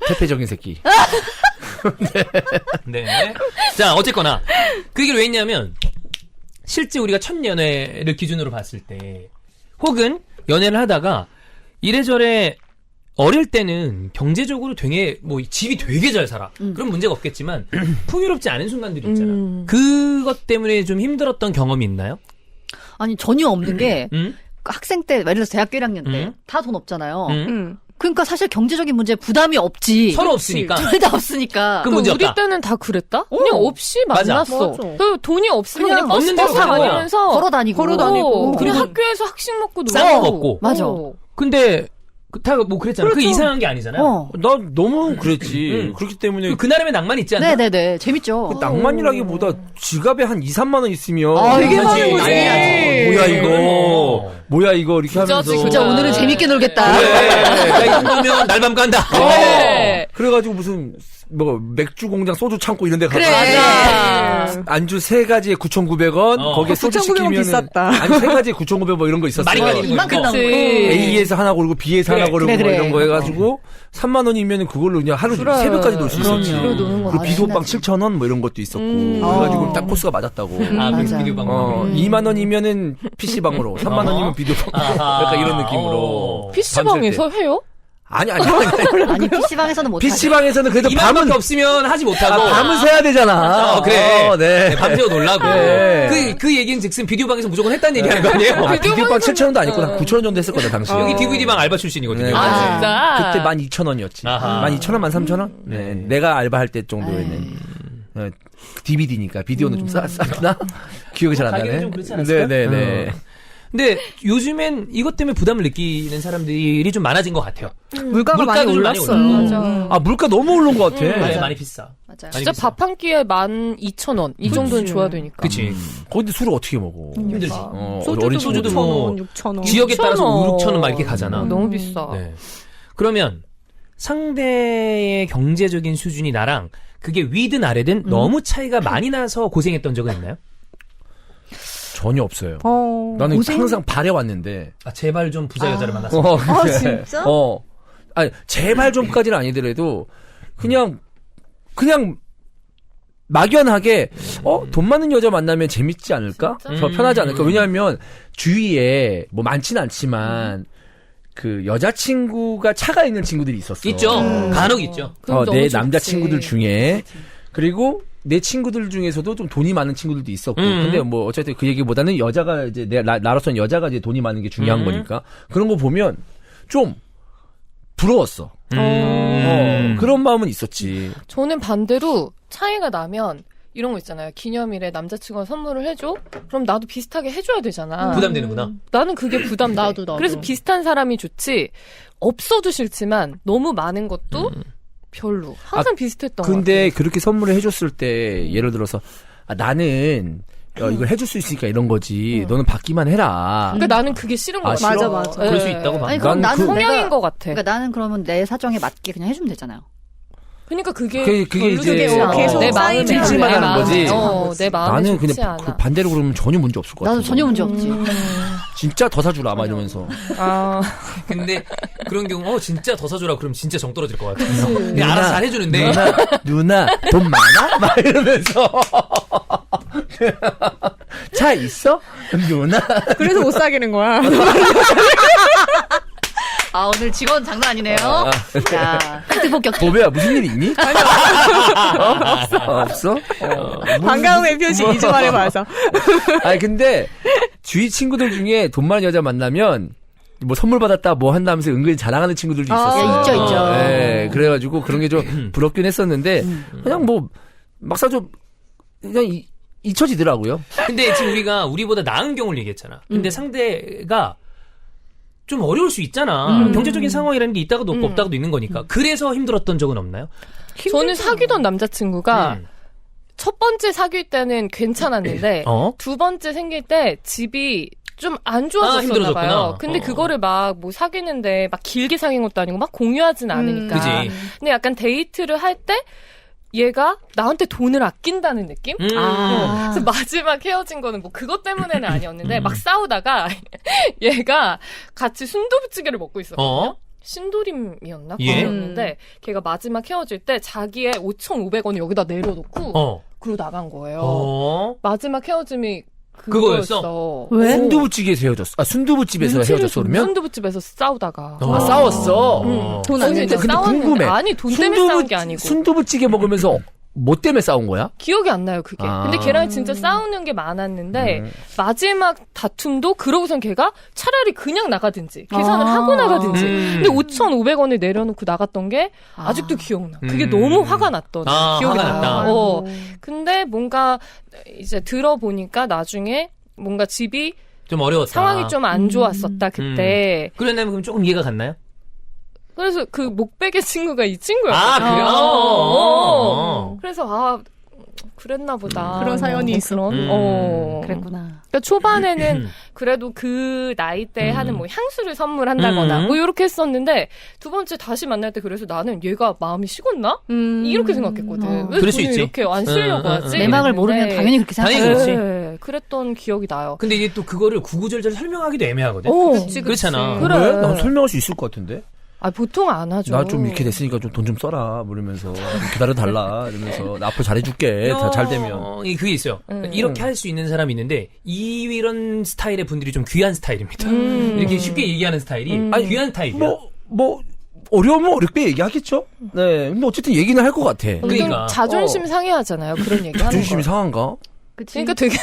태폐적인 새끼. 네. 자, 어쨌거나. 그 얘기를 왜 했냐면, 실제 우리가 첫 연애를 기준으로 봤을 때, 혹은 연애를 하다가, 이래저래, 어릴 때는 경제적으로 되게, 집이 되게 잘 살아. 그런 문제가 없겠지만, 풍요롭지 않은 순간들이 있잖아. 그것 때문에 좀 힘들었던 경험이 있나요? 아니, 전혀 없는 게, 응? 학생 때, 예를 들어서 대학교 1학년 때, 다 돈 없잖아요. 응? 그러니까 사실 경제적인 문제 부담이 없지. 서로 없으니까. 둘 다 없으니까. 그 문제 우리 없다. 때는 다 그랬다? 그냥 없이 맞아. 만났어. 맞아. 그 돈이 없으면 그냥 버스 없는 대로 타고 가는 거야. 다니면서 걸어 다니고. 걸어다니고. 그리고 학교에서 학식 먹고 놀고. 싼 거 먹고. 맞아. 근데, 다 그랬잖아. 그 그렇죠. 이상한 게 아니잖아요. 나 너무 그랬지. 그렇기 때문에. 그 나름의 낭만이 있지 않나? 네네네. 재밌죠. 그 낭만이라기보다 지갑에 한 2, 3만 원 있으면. 되게 많은 거지. 뭐야, 이거. 뭐야, 이거. 이렇게 하면서. 부자지, 진짜 그냥. 오늘은 재밌게 놀겠다. 그래. 야, 이 정도면 날밤 간다. 네. 그래가지고 무슨, 맥주 공장 소주 창고 이런 데 가서. 맞아. 안주 3가지에 9,900원. 거기에 소주 9,900원 시키면은. 비쌌다. 아니, 3가지에 9,900원 뭐 이런 거 있었어. 많이 가리는 거. 이만큼 나온 그치. 거. A에서 하나 고르고 B에서 그래, 하나 고르고 그래, 뭐 그래. 이런 거 해가지고 3만 원이면 그걸로 그냥 하루 그래. 새벽까지 놀 수 있었지. 그럼요. 그래, 노는 거 그 비도빵 신나지. 7,000원 뭐 이런 것도 있었고. 그래가지고 딱 코스가 맞았다고. 아, 그 맞아. 비디오 방송. 2만 원이면은 PC방으로, 3만 원이면 비디오방. 약간 이런 느낌으로. PC방에서 해요? 아니. 아니, PC방에서는 못하지. PC방에서는 그래도 2만 밤은, 원밖에 없으면 하지 못하고. 밤은 새야 되잖아. 그래. 네. 네, 밤새워 놀라고. 네. 그 얘기는 즉슨 비디오 방에서 무조건 했다는 얘기 하는 거 아니에요? 비디오방 7,000원도 아니고 한 9,000원 정도 했었거든, 당시에. 여기 DVD 방 알바 출신이거든요. 네. 아, 진짜? 그때 12,000원이었지. 아하. 12,000원, 13,000원? 네. 내가 알바할 때 정도였네. DVD니까 비디오는 좀 쌌나? 기억이 잘 안 나네. 가격은 좀 그렇지 않았을까? 네네네. 근데 요즘엔 이것 때문에 부담을 느끼는 사람들이 좀 많아진 것 같아요. 물가가 많이 물가도 좀 많이 올랐어요. 올랐고. 맞아. 물가 너무 오른 것 같아. 많이 비싸. 맞아요. 많이 진짜 비싸. 밥 한 끼에 12,000원. 이 정도는 줘야 되니까. 그치. 거기데 술을 어떻게 먹어? 힘들지. 어린 소주도 친구들. 뭐 6,000원, 6,000원. 지역에 따라서 6,000원. 6,000원 막 이렇게 가잖아. 너무 비싸. 네. 그러면 상대의 경제적인 수준이 나랑 그게 위든 아래든 너무 차이가 많이 나서 고생했던 적은 있나요? 전혀 없어요. 나는 항상 바래왔는데. 아, 제발 좀 부자 여자를 만났어. 그래. 진짜? 아니, 제발 좀까지는 아니더라도, 그냥 막연하게, 돈 많은 여자 만나면 재밌지 않을까? 더 편하지 않을까? 왜냐하면, 주위에, 뭐 많진 않지만, 그, 여자친구가 차가 있는 친구들이 있었어. 있죠. 간혹 있죠. 그럼 너무 내 좋지. 남자친구들 중에. 그리고, 내 친구들 중에서도 좀 돈이 많은 친구들도 있었고. 근데 뭐, 어쨌든 그 얘기보다는 여자가 이제, 나로서는 여자가 이제 돈이 많은 게 중요한 거니까. 그런 거 보면, 좀, 부러웠어. 그런 마음은 있었지. 저는 반대로 차이가 나면 이런 거 있잖아요. 기념일에 남자친구가 선물을 해줘? 그럼 나도 비슷하게 해줘야 되잖아. 부담되는구나. 나는 그게 부담돼. 나도. 그래서 비슷한 사람이 좋지. 없어도 싫지만 너무 많은 것도 별로. 항상 비슷했던 것 근데 그렇게 선물을 해줬을 때, 예를 들어서, 나는, 이걸 해줄 수 있으니까 이런 거지. 너는 받기만 해라. 그러니까 나는 그게 싫은 거 아, 같아. 싫어? 맞아. 그럴 수 있다고 봐. 아니, 그럼 난 나는 성향인 내가, 것 같아. 그러니까 나는 그러면 내 사정에 맞게 그냥 해주면 되잖아요. 그러니까 그게 그게 이제, 좋지 않아. 계속 내 마음에 쌓이면 찜찜하게 하는 거지. 내 마음에 나는 좋지 그냥 않아. 반대로 그러면 전혀 문제 없을 것 같아. 나도 전혀 문제 없지. 진짜 더 사주라, 막 이러면서. 아, 근데 그런 경우 진짜 더 사주라 그러면 진짜 정 떨어질 것 같아. 근데 알아서 잘해주는데. 누나, 돈 많아? 막 이러면서. 차 있어? 누나? 그래서 못 사귀는 거야. 아, 오늘 직원 장난 아니네요. 자, 팩트 폭격. 보배야, 무슨 일 있니? 없어? 반가움의 표시 2주 만에 봐서. 아니, 근데, 주위 친구들 중에 돈 많은 여자 만나면, 뭐 선물 받았다, 뭐 한다면서 은근히 자랑하는 친구들도 있었어요. 있죠. 네, 그래가지고 그런 게 좀 부럽긴 했었는데, 그냥 뭐, 막상 좀, 그냥 잊혀지더라고요. 근데 지금 우리보다 나은 경우를 얘기했잖아. 근데 상대가 좀 어려울 수 있잖아. 경제적인 상황이라는 게 있다가도 없고 없다가도 있는 거니까. 그래서 힘들었던 적은 없나요? 저는 사귀던 남자친구가 첫 번째 사귈 때는 괜찮았는데 두 번째 생길 때 집이 좀 안 좋아졌었나 힘들어졌구나. 봐요. 근데 그거를 막 뭐 사귀는데 막 길게 사귄 것도 아니고 막 공유하진 않으니까. 그지. 근데 약간 데이트를 할 때 얘가 나한테 돈을 아낀다는 느낌? 그래서 마지막 헤어진 거는 뭐 그것 때문에는 아니었는데 막 싸우다가 얘가 같이 순두부찌개를 먹고 있었거든요. 신도림이었나? 예. 거기였는데 걔가 마지막 헤어질 때 자기의 5,500원을 여기다 내려놓고 그러고 나간 거예요. 마지막 헤어짐이 그거였어. 왜? 순두부찌개에서 헤어졌어. 순두부집에서 헤어졌어 그러면? 순두부집에서 싸우다가. 싸웠어. 돈 안 이제 내죠. 근데 싸웠는데 궁금해. 아니 돈 때문에 싸운 게 아니고 순두부찌개 먹으면서 뭐 때문에 싸운 거야? 기억이 안 나요 그게. 근데 걔랑 진짜 싸우는 게 많았는데 마지막 다툼도 그러고선 걔가 차라리 그냥 나가든지 계산을 하고 나가든지. 근데 5,500원을 내려놓고 나갔던 게 아직도 기억나. 그게 너무 화가 났던 기억이 화가 나요. 났다. 근데 뭔가 이제 들어보니까 나중에 뭔가 집이 좀 어려웠다. 상황이 좀 안 좋았었다 그때. 그러냐면 그럼 조금 이해가 갔나요? 그래서 그 목베개 친구가 이 친구였거든요. 그래요? 그래서 그랬나 보다. 그런 사연이 뭐 있어. 그랬구나. 그러니까 초반에는 그래도 그 나이 때 하는 뭐 향수를 선물한다거나 뭐 이렇게 했었는데 두 번째 다시 만날 때 그래서 나는 얘가 마음이 식었나? 이렇게 생각했거든. 왜 그럴 수 돈을 있지. 이렇게 안 쓰려고 하지? 내 마음을 모르면 당연히 그렇게 당연히 생각하지. 그렇지. 네, 그랬던 기억이 나요. 근데 이게 또 그거를 구구절절 설명하기도 애매하거든. 그렇잖아. 그래. 왜? 난 설명할 수 있을 것 같은데. 보통 안 하죠. 나 좀 이렇게 됐으니까 좀 돈 좀 써라. 뭐 이러면서 기다려달라. 이러면서 나 앞으로 잘해줄게. 다 잘 되면. 그게 있어요. 이렇게 할 수 있는 사람이 있는데 이런 스타일의 분들이 좀 귀한 스타일입니다. 이렇게 쉽게 얘기하는 스타일이 귀한 타입이야. 어려우면 어렵게 얘기하겠죠? 네. 근데 어쨌든 얘기는 할 것 같아. 그러니까. 자존심 상해하잖아요. 그런 얘기 하는 자존심이 거. 상한가? 그러니까 되게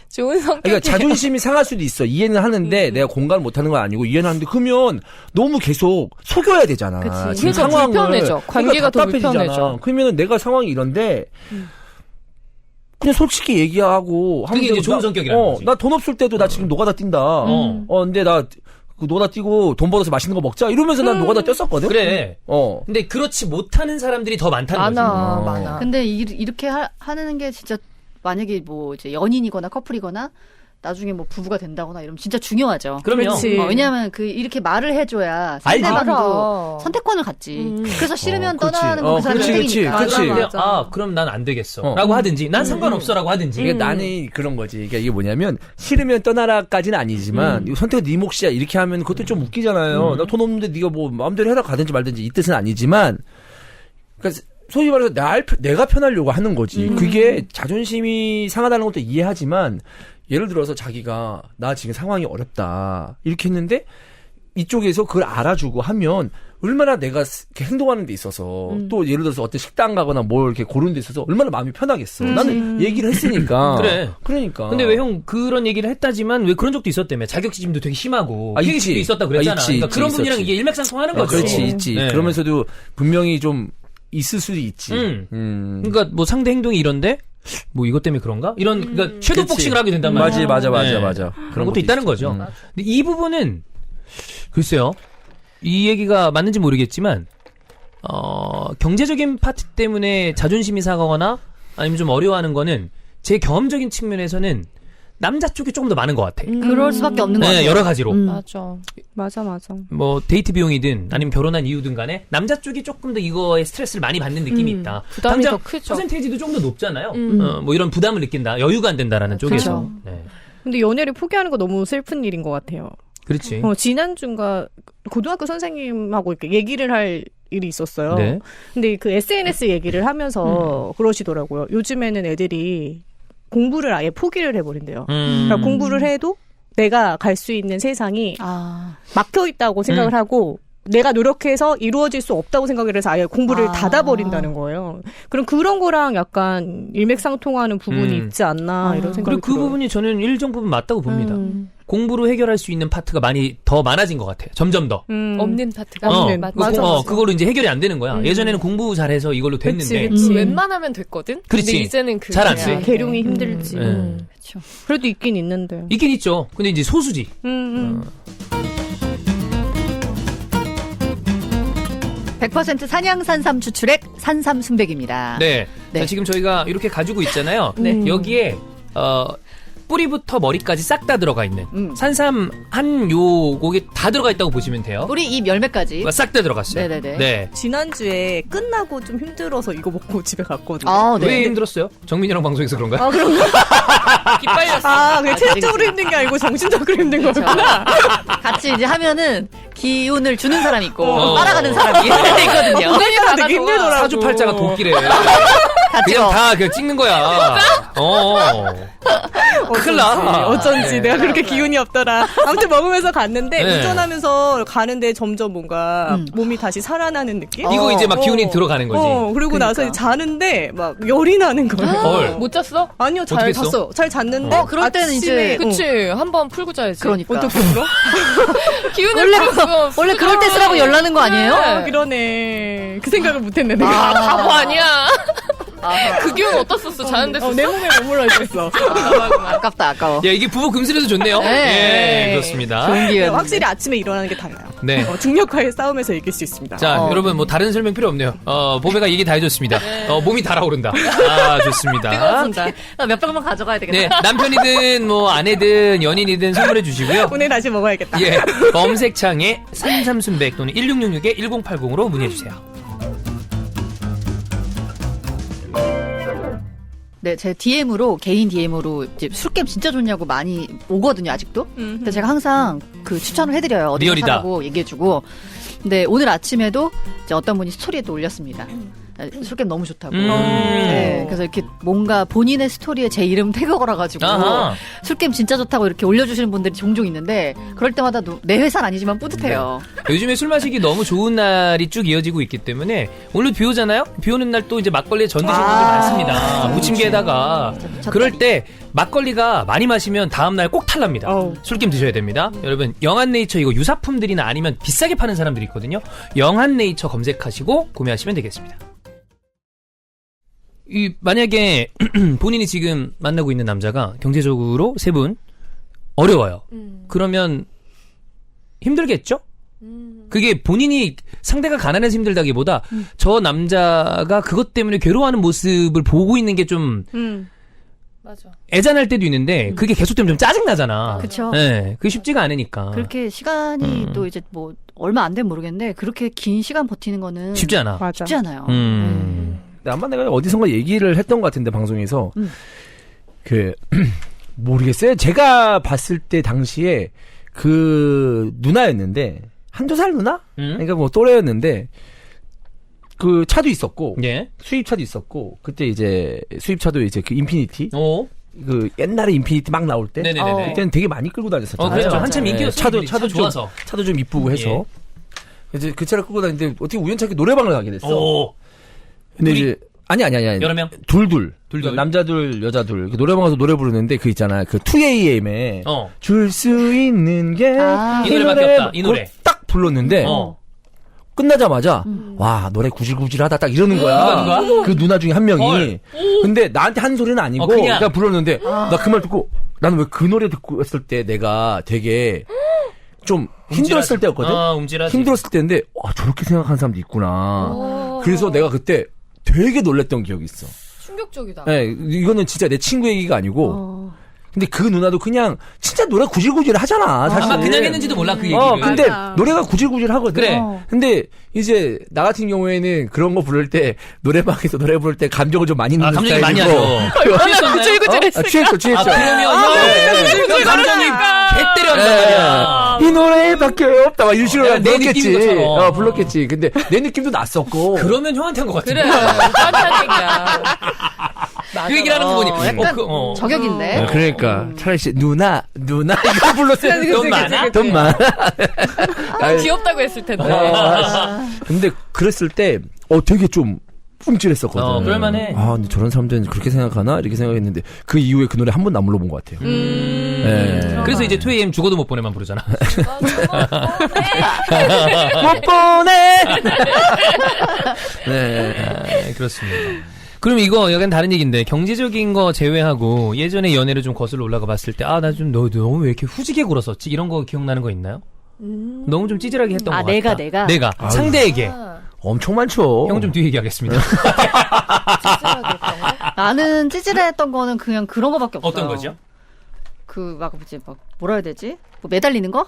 좋은 성격이. 그러니까 자존심이 상할 수도 있어. 이해는 하는데 내가 공감을 못하는 건 아니고 이해는 하는데 그러면 너무 계속 속여야 되잖아. 그치. 지금 그러니까 상황을. 불편해져. 관계가 더 답답해지잖아. 불편해져. 그러면은 내가 상황이 이런데 그냥 솔직히 얘기하고 하면 그게 이제 되고 좋은 성격이라는 거지. 나 돈 없을 때도 나 지금 노가다 뛴다. 근데 나 그 노가다 뛰고 돈 벌어서 맛있는 거 먹자 이러면서 난 노가다 뛰었었거든. 그래. 근데 그렇지 못하는 사람들이 더 많다는 많아, 거지. 많아. 근데 이렇게 하는 게 진짜 만약에 뭐 이제 연인이거나 커플이거나 나중에 뭐 부부가 된다거나 이러면 진짜 중요하죠. 그럼요. 그렇지. 왜냐하면 이렇게 말을 해줘야 알지. 상대방도 알아. 선택권을 갖지. 그래서 싫으면 그렇지. 떠나는 건 그 사람의 그렇지, 선택이니까. 그렇지. 근데 그럼 난 안 되겠어. 라고 하든지, 난 상관없어라고 하든지. 이게 나는 그런 거지. 그러니까 이게 뭐냐면 싫으면 떠나라까지는 아니지만 이거 선택은 네 몫이야 이렇게 하면 그것도 좀 웃기잖아요. 나 돈 없는데 네가 뭐 마음대로 해라 가든지 말든지 이 뜻은 아니지만 그러니까 소위 말해서 내가 편하려고 하는 거지. 그게 자존심이 상하다는 것도 이해하지만 예를 들어서 자기가 나 지금 상황이 어렵다 이렇게 했는데 이쪽에서 그걸 알아주고 하면 얼마나 내가 이렇게 행동하는 데 있어서 또 예를 들어서 어떤 식당 가거나 뭘 이렇게 고르는 데 있어서 얼마나 마음이 편하겠어. 나는 얘기를 했으니까. 그래. 그러니까. 근데 왜 형 그런 얘기를 했다지만 왜 그런 적도 있었다며. 자격지심도 되게 심하고. 있지. 도 있었다 그랬잖아. 있지, 그러니까 있지, 그런 분이랑 있었지. 이게 일맥상통하는 거죠. 그렇지, 있지. 네. 그러면서도 분명히 좀 있을 수도 있지. 그러니까 뭐 상대 행동이 이런데 뭐 이것 때문에 그런가? 이런 그러니까 섀도우 복싱을 하게 된단 말이야. 맞아. 네. 그런 것도 있다는 거죠. 근데 이 부분은 글쎄요. 이 얘기가 맞는지 모르겠지만 경제적인 파트 때문에 자존심이 상하거나 아니면 좀 어려워하는 거는 제 경험적인 측면에서는 남자 쪽이 조금 더 많은 것 같아. 그럴 수밖에 없는 거 같아요. 여러 가지로. 맞아. 맞아. 뭐 데이트 비용이든 아니면 결혼한 이유든 간에 남자 쪽이 조금 더 이거에 스트레스를 많이 받는 느낌이 있다. 부담이 당장 더 크죠. 퍼센테이지도 좀 더 높잖아요. 뭐 이런 부담을 느낀다. 여유가 안 된다라는 쪽에서. 네. 근데 연애를 포기하는 거 너무 슬픈 일인 것 같아요. 그렇지. 지난주인가 고등학교 선생님하고 이렇게 얘기를 할 일이 있었어요. 네. 근데 그 SNS 얘기를 하면서 그러시더라고요. 요즘에는 애들이 공부를 아예 포기를 해버린대요. 그러니까 공부를 해도 내가 갈 수 있는 세상이 막혀 있다고 생각을 하고 내가 노력해서 이루어질 수 없다고 생각을 해서 아예 공부를 닫아버린다는 거예요. 그럼 그런 거랑 약간 일맥상통하는 부분이 있지 않나 이런 생각이 그리고 그 들어요. 부분이 저는 일정 부분 맞다고 봅니다. 공부로 해결할 수 있는 파트가 더 많아진 것 같아요. 점점 더. 없는 파트가 없는. 맞아. 그걸로 이제 해결이 안 되는 거야. 예전에는 공부 잘해서 이걸로 됐는데. 그치. 웬만하면 됐거든. 그렇지. 근데 이제는 그게 잘안 돼. 안 돼. 계룡이 힘들지. 네. 그렇죠. 그래도 있긴 있는데. 있긴 있죠. 근데 이제 소수지. 100% 산양 산삼 추출액 산삼 순백입니다. 네. 네. 자, 지금 저희가 이렇게 가지고 있잖아요. 네. 여기에 뿌리부터 머리까지 싹 다 들어가 있는 산삼 한 요곡이 다 들어가 있다고 보시면 돼요. 뿌리, 잎, 열매까지. 싹 다 들어갔어요. 네네네. 네. 지난주에 끝나고 좀 힘들어서 이거 먹고 집에 갔거든요. 아, 네. 왜 힘들었어요? 정민이랑 방송에서 그런가요? 아, 그런가? 기빨렸어. 아, 그게 체력적으로 힘든 게 아니고 정신적으로 힘든 거구나. 같이 이제 하면은 기운을 주는 사람이 있고, 어. 따라가는 사람이 있거든요. 분명히 다 되게 힘들더라고. 사주팔자가 도끼래. 같이 그냥 뭐. 다 그냥 찍는 거야. 큰일 나. 어쩐지 네. 내가 그렇게 기운이 없더라. 아무튼 먹으면서 갔는데 네. 운전하면서 가는데 점점 뭔가 몸이 다시 살아나는 느낌? 이거 이제 막 기운이 들어가는 거지. 그리고 나서 그러니까. 이제 자는데 막 열이 나는 거예요. 헐. 못 잤어? 아니요, 잘 어떻게 했어? 잤어요. 잘 잤는데. 그럴 때는 이제- 그치. 한번 풀고 자야지. 그러니까. 어떻게 풀어? 기운을 풀고 원래 그럴 때 쓰라고 열나는 거 아니에요? 아, 그러네. 그 생각을 못했네, 내가. 아, 바보 아니야. 아하. 그 기운 어떻었어? 자는데 내 몸에 머물러 있었어. 아깝다, 아까워. 야, 이게 부부 금슬에도 좋네요. 네. 예, 그렇습니다. 좋은 기운. 확실히 아침에 일어나는 게 달라요. 네. 중력과의 싸움에서 이길 수 있습니다. 자, 여러분, 뭐, 다른 설명 필요 없네요. 보배가 얘기 다 해줬습니다. 몸이 달아오른다. 아, 좋습니다. 뜨거워진다. 몇 병만 가져가야 되겠다. 네, 남편이든, 뭐, 아내든, 연인이든 선물해 주시고요. 오늘 다시 먹어야겠다. 예, 검색창에 산삼순백 또는 1666-1080으로 문의해주세요. 네, 제 DM으로, 개인 DM으로 이제 술게임 진짜 좋냐고 많이 오거든요, 아직도. 근데 제가 항상 그 추천을 해드려요. 어디서 리얼이다. 사라고 얘기해주고. 근데 오늘 아침에도 이제 어떤 분이 스토리에 또 올렸습니다. 술게임 너무 좋다고. 네, 그래서 이렇게 뭔가 본인의 스토리에 제 이름 태그 걸어가지고 아하. 술게임 진짜 좋다고 이렇게 올려주시는 분들이 종종 있는데 그럴 때마다 내 회사는 아니지만 뿌듯해요. 요즘에 술 마시기 너무 좋은 날이 쭉 이어지고 있기 때문에 오늘 비 오잖아요? 비 오는 날 또 이제 막걸리에 전 드시는 분들 많습니다. 무침개에다가. 그럴 때 막걸리가 많이 마시면 다음날 꼭 탈납니다. 술김 드셔야 됩니다. 여러분, 영한네이처 이거 유사품들이나 아니면 비싸게 파는 사람들이 있거든요. 영한네이처 검색하시고 구매하시면 되겠습니다. 만약에 본인이 지금 만나고 있는 남자가 경제적으로 세 분 어려워요. 그러면 힘들겠죠? 그게 본인이 상대가 가난해서 힘들다기보다 저 남자가 그것 때문에 괴로워하는 모습을 보고 있는 게 좀 맞아. 애잔할 때도 있는데 그게 계속되면 좀 짜증나잖아. 그쵸. 네, 그게 쉽지가 않으니까. 그렇게 시간이 또 이제 뭐 얼마 안 되면 모르겠는데 그렇게 긴 시간 버티는 거는 쉽지 않아. 맞아. 쉽지 않아요. 아마 내가 어디선가 얘기를 했던 것 같은데 방송에서 모르겠어요. 제가 봤을 때 당시에 그 누나였는데 한두 살 누나? 그러니까 뭐 또래였는데 그 차도 있었고 예. 수입차도 있었고 그때 이제 수입차도 이제 그 인피니티 오. 그 옛날에 인피니티 막 나올 때 네네네. 그때는 되게 많이 끌고 다녔었잖아요. 그렇죠. 맞아요. 한참 인기였어요. 차도 차 좋아서. 차도 좀 이쁘고 해서 이제 그 차를 끌고 다니는데 어떻게 우연찮게 노래방을 가게 됐어. 오. 근데 둘이? 이제 아니 여러 명? 둘. 둘. 남자 둘, 여자 둘. 이렇게 노래방 가서 노래 부르는데 그 있잖아. 그 2AM에 줄 수 있는 게 이 노래밖에 없다. 이 노래. 그걸 딱 불렀는데 끝나자마자 와 노래 구질구질하다 딱 이러는 거야. 누가? 그 누나 중에 한 명이. 헐. 근데 나한테 한 소리는 아니고 그냥. 내가 불렀는데 나 그 말 듣고 나는 왜 그 노래 듣고 했을 때 내가 되게 좀 힘들었을 때였거든. 움찔하지. 힘들었을 때인데 저렇게 생각하는 사람도 있구나. 그래서 내가 그때 되게 놀랬던 기억이 있어. 충격적이다. 네, 이거는 진짜 내 친구 얘기가 아니고. 근데 그 누나도 그냥 진짜 노래 구질구질 하잖아, 사실. 아마 그냥 했는지도 몰라 그 얘기를. 근데 맞아. 노래가 구질구질 하거든. 그래. 근데 이제 나 같은 경우에는 그런 거 부를 때 노래방에서 노래 부를 때 감정을 좀 많이 넣는 감정이 많이 스타일이고. 하죠. 구질구질했어. 취했어. 그러면 감정이 개 때려한단 말이야. 이 노래밖에 없다. 막 이런 식으로 내 불렀겠지. 느낌인 것처럼. 불렀겠지. 근데 내 느낌도 났었고. 그러면 형한테 한 것 같은데. 그래. 딴딴 얘기야. 그 얘기를 하는 거 보니. 약간 저격인데. 그러니까 차라리 누나 이거 불렀어요. 돈 많아? 돈 많아. 귀엽다고 했을 텐데. 근데 그랬을 때 되게 좀 뿜찔했었거든. 그럴만해. 근데 저런 사람들은 그렇게 생각하나 이렇게 생각했는데 그 이후에 그 노래 한 번도 안 불러본 것 같아요. 네. 그래서 이제 2AM 죽어도 못 보내만 부르잖아. 못 보내. 네. 그렇습니다. 그럼 이거 약간 다른 얘기인데 경제적인 거 제외하고 예전에 연애를 좀 거슬러 올라가 봤을 때 나 좀 너 너무 왜 이렇게 후지게 굴었었지? 이런 거 기억나는 거 있나요? 너무 좀 찌질하게 했던 거 같다. 내가. 상대에게. 엄청 많죠. 형 좀 뒤에 얘기하겠습니다. 찌질하게 했던 거? 나는 찌질했던 거는 그냥 그런 거밖에 없어요. 어떤 거죠? 막 뭐라 해야 되지? 뭐 매달리는 거?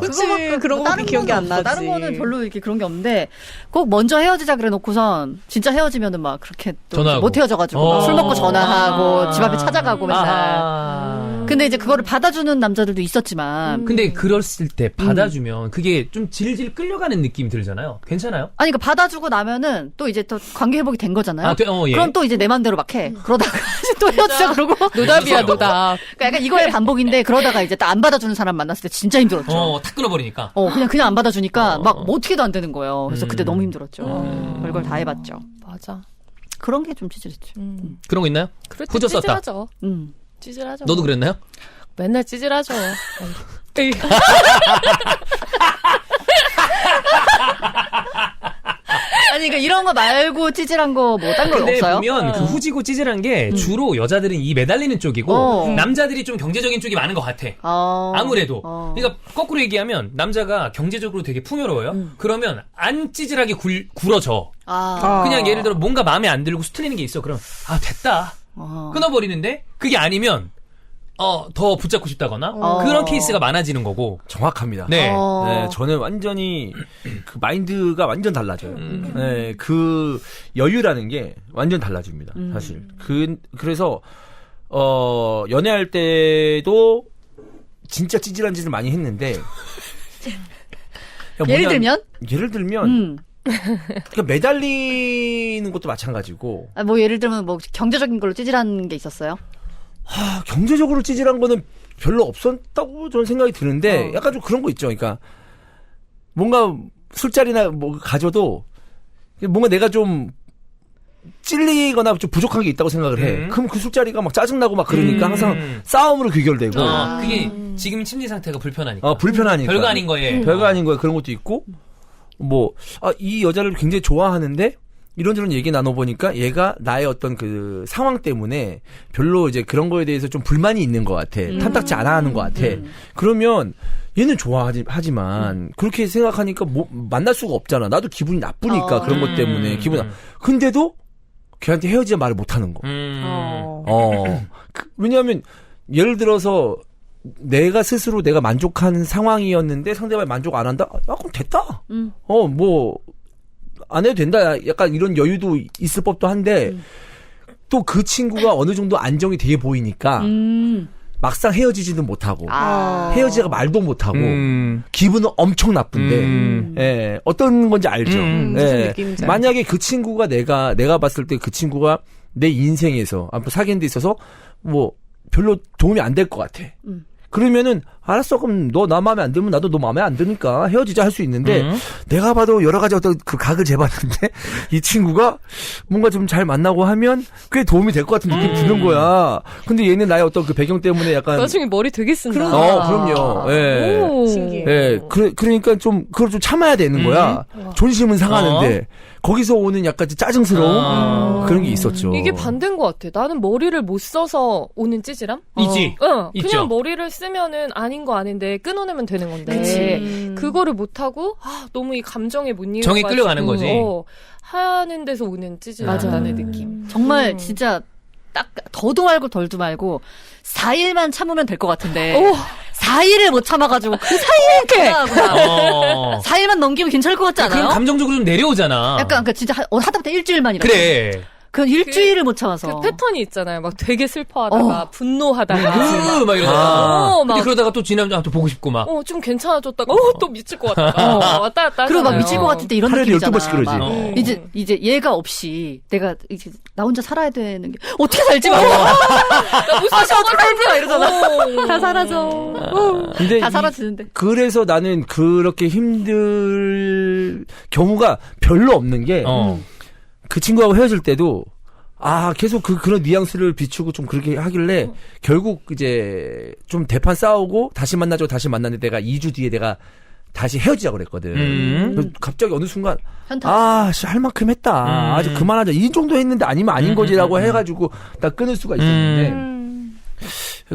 그치, 그거밖에 그런 뭐 거밖에 다른 기억이 거는 안 없어. 나지. 다른 거는 별로 이렇게 그런 게 없는데 꼭 먼저 헤어지자 그래 놓고선 진짜 헤어지면은 막 그렇게 또 전화하고. 못 헤어져가지고 어. 술 먹고 전화하고 집 앞에 찾아가고 맨날. 아. 근데 이제 그거를 받아주는 남자들도 있었지만 근데 그랬을 때 받아주면 그게 좀 질질 끌려가는 느낌이 들잖아요. 괜찮아요? 아니 그러니까 받아주고 나면은 또 이제 또 관계 회복이 된 거잖아요. 아, 예. 그럼 또 이제 내 맘대로 막 해. 그러다가 또 헤어지자 그러고 노답이야, 노답. 그러니까 약간 이거의 반복인데 그러다가 이제 또 안 받아주는 사람 만났을 때 진짜 힘들었죠. 탁 끊어버리니까. 그냥 안 받아주니까 막 뭐 어떻게도 안 되는 거예요. 그래서 그때 너무 힘들었죠. 별걸 다 해봤죠. 맞아. 그런 게 좀 찌질했죠. 그런 거 있나요? 그럴 때 후져 썼다. 찌질하죠. 찌질하죠. 너도 그랬나요? 맨날 찌질하죠. 아니 그러니까 이런 거 말고 찌질한 거 뭐 딴 거 근데 없어요? 보면 그 후지고 찌질한 게 주로 여자들은 이 매달리는 쪽이고 남자들이 좀 경제적인 쪽이 많은 것 같아. 아무래도. 그러니까 거꾸로 얘기하면 남자가 경제적으로 되게 풍요로워요. 그러면 안 찌질하게 굴어져. 그냥 예를 들어 뭔가 마음에 안 들고 수틀리는 게 있어. 그럼 됐다. 끊어버리는데 그게 아니면 더 붙잡고 싶다거나 그런 케이스가 많아지는 거고. 정확합니다. 네. 네, 저는 완전히 그 마인드가 완전 달라져요. 네, 그 여유라는 게 완전 달라집니다. 사실. 그래서 연애할 때도 진짜 찌질한 짓을 많이 했는데. 예를 들면 그러니까 매달리는 것도 마찬가지고. 뭐 예를 들면 뭐 경제적인 걸로 찌질한 게 있었어요? 경제적으로 찌질한 거는 별로 없었다고 저는 생각이 드는데 약간 좀 그런 거 있죠. 그러니까 뭔가 술자리나 뭐 가져도 뭔가 내가 좀 찔리거나 좀 부족한 게 있다고 생각을 해. 그럼 그 술자리가 막 짜증나고 막 그러니까 항상 싸움으로 귀결되고. 그게 지금 심리 상태가 불편하니까. 불편하니까. 별거 아닌 거에. 별거 아닌 거에 그런 것도 있고. 이 여자를 굉장히 좋아하는데 이런저런 얘기 나눠보니까 얘가 나의 어떤 그 상황 때문에 별로 이제 그런 거에 대해서 좀 불만이 있는 것 같아. 탐탁지 않아 하는 것 같아. 그러면 얘는 좋아하지만 그렇게 생각하니까 만날 수가 없잖아. 나도 기분이 나쁘니까 그런 것 때문에 근데도 걔한테 헤어지자 말을 못 하는 거. 왜냐하면 예를 들어서 내가 스스로 내가 만족하는 상황이었는데 상대방이 만족 안 한다? 그럼 됐다. 안 해도 된다. 약간 이런 여유도 있을 법도 한데 또 그 친구가 어느 정도 안정이 돼 보이니까 막상 헤어지지도 못하고 헤어지자가 말도 못하고 기분은 엄청 나쁜데 예, 어떤 건지 알죠. 무슨 느낌인지 만약에 그 친구가 내가 봤을 때 그 친구가 내 인생에서 앞으로 사귀는 데 있어서 뭐 별로 도움이 안 될 것 같아. 그러면은 알았어 그럼 너 나 마음에 안 들면 나도 너 마음에 안 드니까 헤어지자 할 수 있는데 내가 봐도 여러 가지 어떤 그 각을 재봤는데 이 친구가 뭔가 좀 잘 만나고 하면 꽤 도움이 될 것 같은 느낌이 드는 거야. 근데 얘는 나의 어떤 그 배경 때문에 약간 나중에 머리 되게 쓴다. 그럼요. 예. 오. 신기해. 예. 그러니까 좀 그걸 좀 참아야 되는 거야. 존심은 상하는데 거기서 오는 약간 짜증스러움 그런 게 있었죠. 이게 반대인 것 같아. 나는 머리를 못 써서 오는 찌질함? 있지. 그냥 있죠. 머리를 쓰면은 아닌 거 아닌데 끊어내면 되는 건데 그치. 그거를 못 하고 너무 이 감정에 못 이겨 정에 끌려가는 거지. 하는 데서 오는 찌질함의 느낌. 정말 진짜 딱 더도 말고 덜도 말고 4일만 참으면 될 것 같은데 4일을 못 참아가지고 그 사이에 하구나. 4일만 넘기면 괜찮을 것 같지 않아요? 그럼 감정적으로 좀 내려오잖아. 약간 진짜 하다못해 일주일만이라도. 그래. 그 일주일을 못 참아서. 그 패턴이 있잖아요. 막 되게 슬퍼하다가 분노하다가 막 이러다가. 근데 막 그러다가 또 지나면 또 보고 싶고 막. 좀 괜찮아졌다가 또 미칠 것 같다가 왔다 갔다 그리고 막 하잖아요. 미칠 것 같을 때 이런 하루에 느낌이잖아. 12번씩 그러지. 막 이제 얘가 없이 내가 이제 나 혼자 살아야 되는 게 어떻게 살지 막. 나 무슨 어떻게 살지 이러잖아. 다 사라져. 근데 다 사라지는데. 그래서 나는 그렇게 힘들 경우가 별로 없는 게 그 친구하고 헤어질 때도 계속 그런 뉘앙스를 비추고 좀 그렇게 하길래 결국 이제 좀 대판 싸우고 다시 만났는데 내가 2주 뒤에 내가 다시 헤어지자고 그랬거든. 그래서 갑자기 어느 순간 할 만큼 했다. 아직 그만하자. 이 정도 했는데 아니면 아닌 거지라고 해가지고 나 끊을 수가 있었는데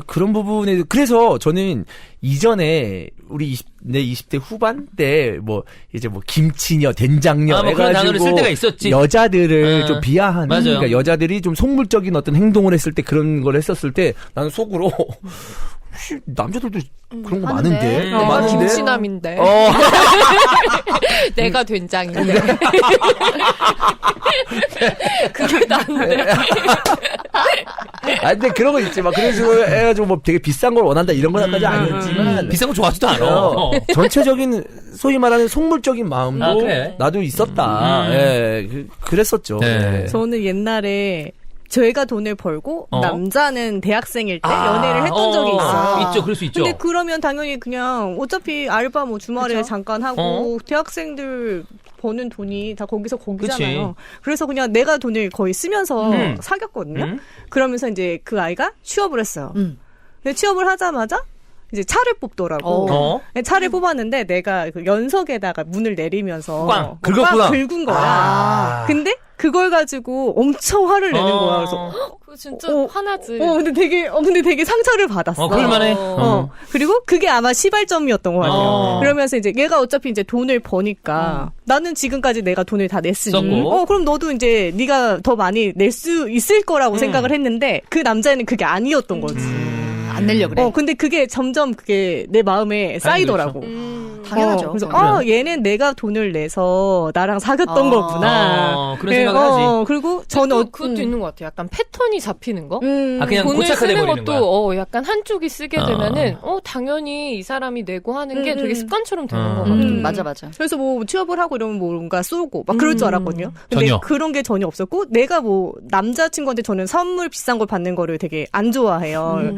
그런 부분에 그래서 저는 이전에 우리 내 20대 후반 때 뭐 이제 뭐 김치녀, 된장녀 뭐 그런 단어를 쓸 때가 있었지. 여자들을 좀 비하하는 맞아요. 그러니까 여자들이 좀 속물적인 어떤 행동을 했을 때 그런 걸 했었을 때 나는 속으로 남자들도 그런 거 하는데. 많은데 내가 많은데 김치남인데. 내가 된장인데. 그게 난데. 아 근데 그런 거 있지 막 그런 식으로 해가지고 뭐 되게 비싼 걸 원한다 이런 건까지 아니었지만 비싼 거 좋아하지도 않아. 전체적인 소위 말하는 속물적인 마음도 아, 그래? 나도 있었다. 예, 그랬었죠. 네. 예. 저는 옛날에 제가 돈을 벌고 남자는 대학생일 때 연애를 했던 적이 있어요. 있죠, 그럴 수 있죠. 근데 그러면 당연히 그냥 어차피 알바 뭐 주말에 그쵸? 잠깐 하고 대학생들 버는 돈이 다 거기잖아요. 그래서 그냥 내가 돈을 거의 쓰면서 사귀었거든요. 그러면서 이제 그 아이가 취업을 했어요. 근데 취업을 하자마자 이제 차를 뽑더라고. 차를 뽑았는데 내가 그 연석에다가 문을 내리면서 꽝! 긁었구나. 긁은 거야. 근데 그걸 가지고 엄청 화를 내는 거야. 그래서 그거 진짜 화나지. 근데 되게 상처를 받았어. 그럴만해. 그리고 그게 아마 시발점이었던 것 같아요. 그러면서 이제 얘가 어차피 이제 돈을 버니까 나는 지금까지 내가 돈을 다 냈으니 썼고. 그럼 너도 이제 네가 더 많이 낼 수 있을 거라고 생각을 했는데 그 남자애는 그게 아니었던 거지. 안 내려 그래. 근데 그게 점점 그게 내 마음에 쌓이더라고. 당연하죠. 그래서 얘는 내가 돈을 내서 나랑 사귀었던 거구나. 그런 생각을 하지. 그리고 저는 그것도 있는 것 같아요. 약간 패턴이 잡히는 거. 그냥 돈을 고착화돼 쓰는 버리는 거야. 것도 약간 한쪽이 쓰게 되면은 당연히 이 사람이 내고 하는 게 되게 습관처럼 되는 것 같아요. 맞아. 그래서 뭐 취업을 하고 이러면 뭔가 쏘고 막 그럴 줄 알았거든요. 근데 전혀. 그런 게 전혀 없었고 내가 뭐 남자친구한테 저는 선물 비싼 걸 받는 거를 되게 안 좋아해요.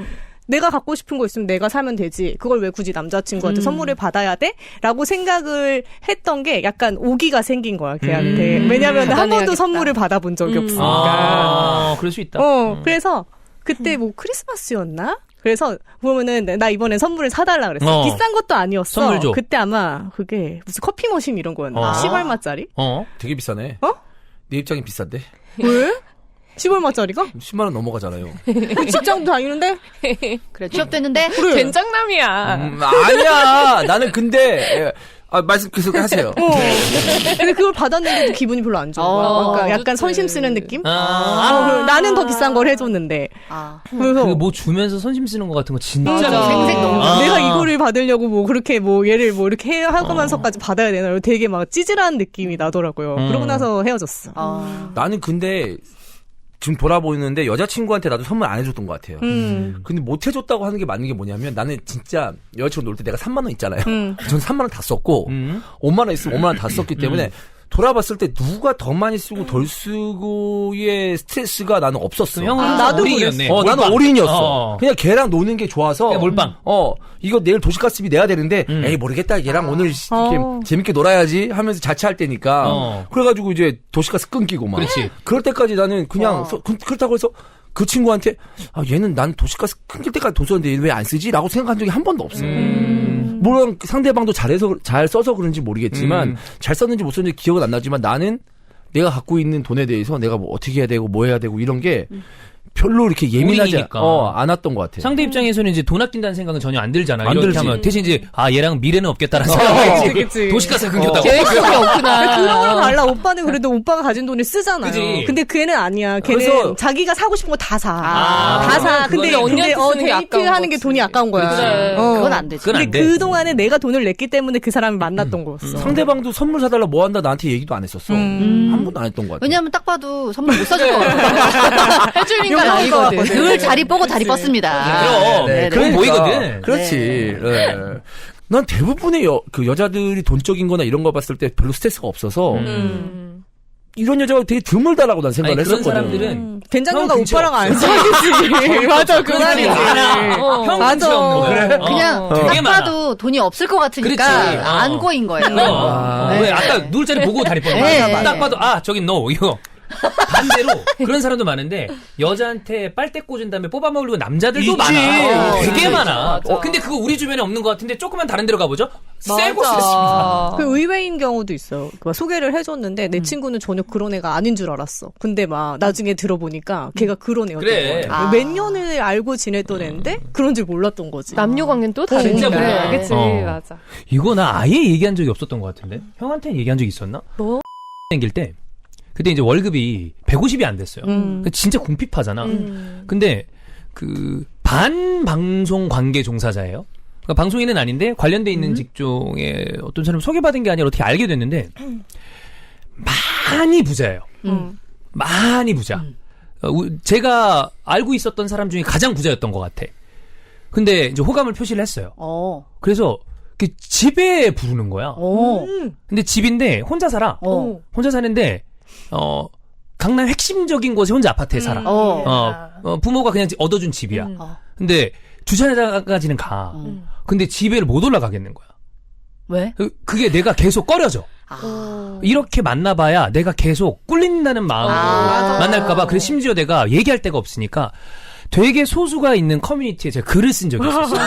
내가 갖고 싶은 거 있으면 내가 사면 되지. 그걸 왜 굳이 남자친구한테 선물을 받아야 돼? 라고 생각을 했던 게 약간 오기가 생긴 거야, 걔한테. 왜냐면 한 번도 받아내야겠다. 선물을 받아본 적이 없으니까. 그럴 수 있다. 그래서 그때 뭐 크리스마스였나? 그래서 보면은 나 이번에 선물을 사달라 그랬어. 비싼 것도 아니었어. 선물 줘. 그때 아마 그게 무슨 커피 머신 이런 거였나? 10얼마짜리? 되게 비싸네. 내 입장이 비싼데 왜? 10얼마짜리가? 10만 원 넘어가잖아요. 직장도 다니는데? 그래 취업됐는데 그래. 된장남이야. 아니야. 나는 근데 말씀 계속 하세요. 근데 그걸 받았는데도 기분이 별로 안 좋은 거야. 그러니까 약간 그치. 선심 쓰는 느낌? 그리고 나는 더 비싼 걸 해줬는데. 그래서 뭐 주면서 선심 쓰는 것 같은 거 진짜 맞아. 생색 너무 내가 이거를 받으려고 뭐 그렇게 뭐 얘를 뭐 이렇게 하고면서까지 받아야 되나? 되게 막 찌질한 느낌이 나더라고요. 그러고 나서 헤어졌어. 나는 근데 지금 돌아보는데 여자친구한테 나도 선물 안 해줬던 것 같아요. 근데 못 해줬다고 하는 게 맞는 게 뭐냐면 나는 진짜 여자친구 놀 때 내가 3만 원 있잖아요. 전 3만 원 다 썼고 5만 원 있으면 5만 원 다 썼기 때문에 돌아봤을 때 누가 더 많이 쓰고 덜 쓰고의 스트레스가 나는 없었어. 형은 나도 올인이었네. 나는 몰빵. 올인이었어. 그냥 걔랑 노는 게 좋아서. 그냥 몰빵. 이거 내일 도시가스비 내야 되는데, 에이, 모르겠다. 얘랑 오늘 이렇게 재밌게 놀아야지 하면서 자취할 때니까. 그래가지고 이제 도시가스 끊기고 막. 그렇지. 그럴 때까지 나는 그냥, 그렇다고 해서 그 친구한테, 얘는 난 도시가스 끊길 때까지 돈 썼는데 왜 안 쓰지? 라고 생각한 적이 한 번도 없어요. 물론 상대방도 잘 써서 그런지 모르겠지만, 잘 썼는지 못 썼는지 기억은 안 나지만 나는 내가 갖고 있는 돈에 대해서 내가 뭐 어떻게 해야 되고 뭐 해야 되고 이런 게 별로 이렇게 예민하지 올인이니까. 않았던 것 같아요. 상대 입장에서는 이제 돈 아낀다는 생각은 전혀 안 들잖아. 안 이렇게 들지. 하면 대신 이제 얘랑 미래는 없겠다라는 생각이 그치. 도시가스 끊겼다고. 계획성이 없구나. 그런 걸 달라. 오빠는 그래도 오빠가 가진 돈을 쓰잖아요. 그치. 근데 걔는 아니야. 걔는 그래서- 자기가 사고 싶은 거 다 사. 아, 다 사. 근데 그거는 언니한테 쓰는 게 데이트 아까운 하는 게 거지. 돈이 아까운 거야. 그래. 그건 안 되지. 그건 안 근데 돼. 그동안에 내가 돈을 냈기 때문에 그 사람을 만났던 거였어. 상대방도 선물 사달라 뭐 한다 나한테 얘기도 안 했었어. 한 번도 안 했던 것 같아요. 왜냐면 딱 봐도 선물 못 사줄 것 같아. 해줄 인간 아니거든. 늘 다리 뻗고 다리 뻗습니다. 그럼. 네, 그건 네. 보이거든. 그렇지. 네. 난 대부분의 그 여자들이 돈적인 거나 이런 거 봤을 때 별로 스트레스가 없어서 이런 여자가 되게 드물다라고 난 생각을 아니, 그런 했었거든. 사람들은 된장녀가 형 근처 오빠랑 안 사귀지. 맞아, 그 말이지. 형 맞아. 근처 없는 거야. 그래? 그냥 되게 딱 많아. 봐도 돈이 없을 것 같으니까 그렇지. 안 꼬인 거예요. 왜 아까 누울 자리 보고 다리 뻗는 네. 거야. 딱 봐도 저긴 너 이거 반대로 그런 사람도 많은데 여자한테 빨대 꽂은 다음에 뽑아 먹으려고 남자들도 있지. 많아. 되게 있지. 많아. 맞아. 근데 그거 우리 주변에 없는 것 같은데 조금만 다른 데로 가보죠. 세고 맞아. 셌습니다. 그 의외인 경우도 있어요. 그 소개를 해줬는데 내 친구는 전혀 그런 애가 아닌 줄 알았어. 근데 막 나중에 들어보니까 걔가 그런 애였던 그래. 거야. 몇 년을 알고 지냈던 애인데 그런 줄 몰랐던 거지. 남녀 관계는 또 다르니까. 진짜 몰라. 그치, 어. 맞아. 이거 나 아예 얘기한 적이 없었던 것 같은데 형한테 얘기한 적이 있었나? 뭐? 생길 때 그때 이제 월급이 150이 안 됐어요. 진짜 궁핍하잖아. 근데 그 반방송 관계 종사자예요. 그러니까 방송인은 아닌데 관련돼 있는 직종에 어떤 사람 소개받은 게 아니라 어떻게 알게 됐는데 많이 부자예요. 많이 부자. 제가 알고 있었던 사람 중에 가장 부자였던 것 같아. 근데 이제 호감을 표시를 했어요. 그래서 그 집에 부르는 거야. 근데 집인데 혼자 살아. 혼자 사는데 강남 핵심적인 곳에 혼자 아파트에 살아. 부모가 그냥 얻어준 집이야. 근데 주차장까지는 가. 근데 집에를 못 올라가겠는 거야. 왜? 그게 내가 계속 꺼려져. 이렇게 만나봐야 내가 계속 꿀린다는 마음으로 맞아. 만날까봐. 그래서 심지어 내가 얘기할 데가 없으니까 되게 소수가 있는 커뮤니티에 제가 글을 쓴 적이 있었어요.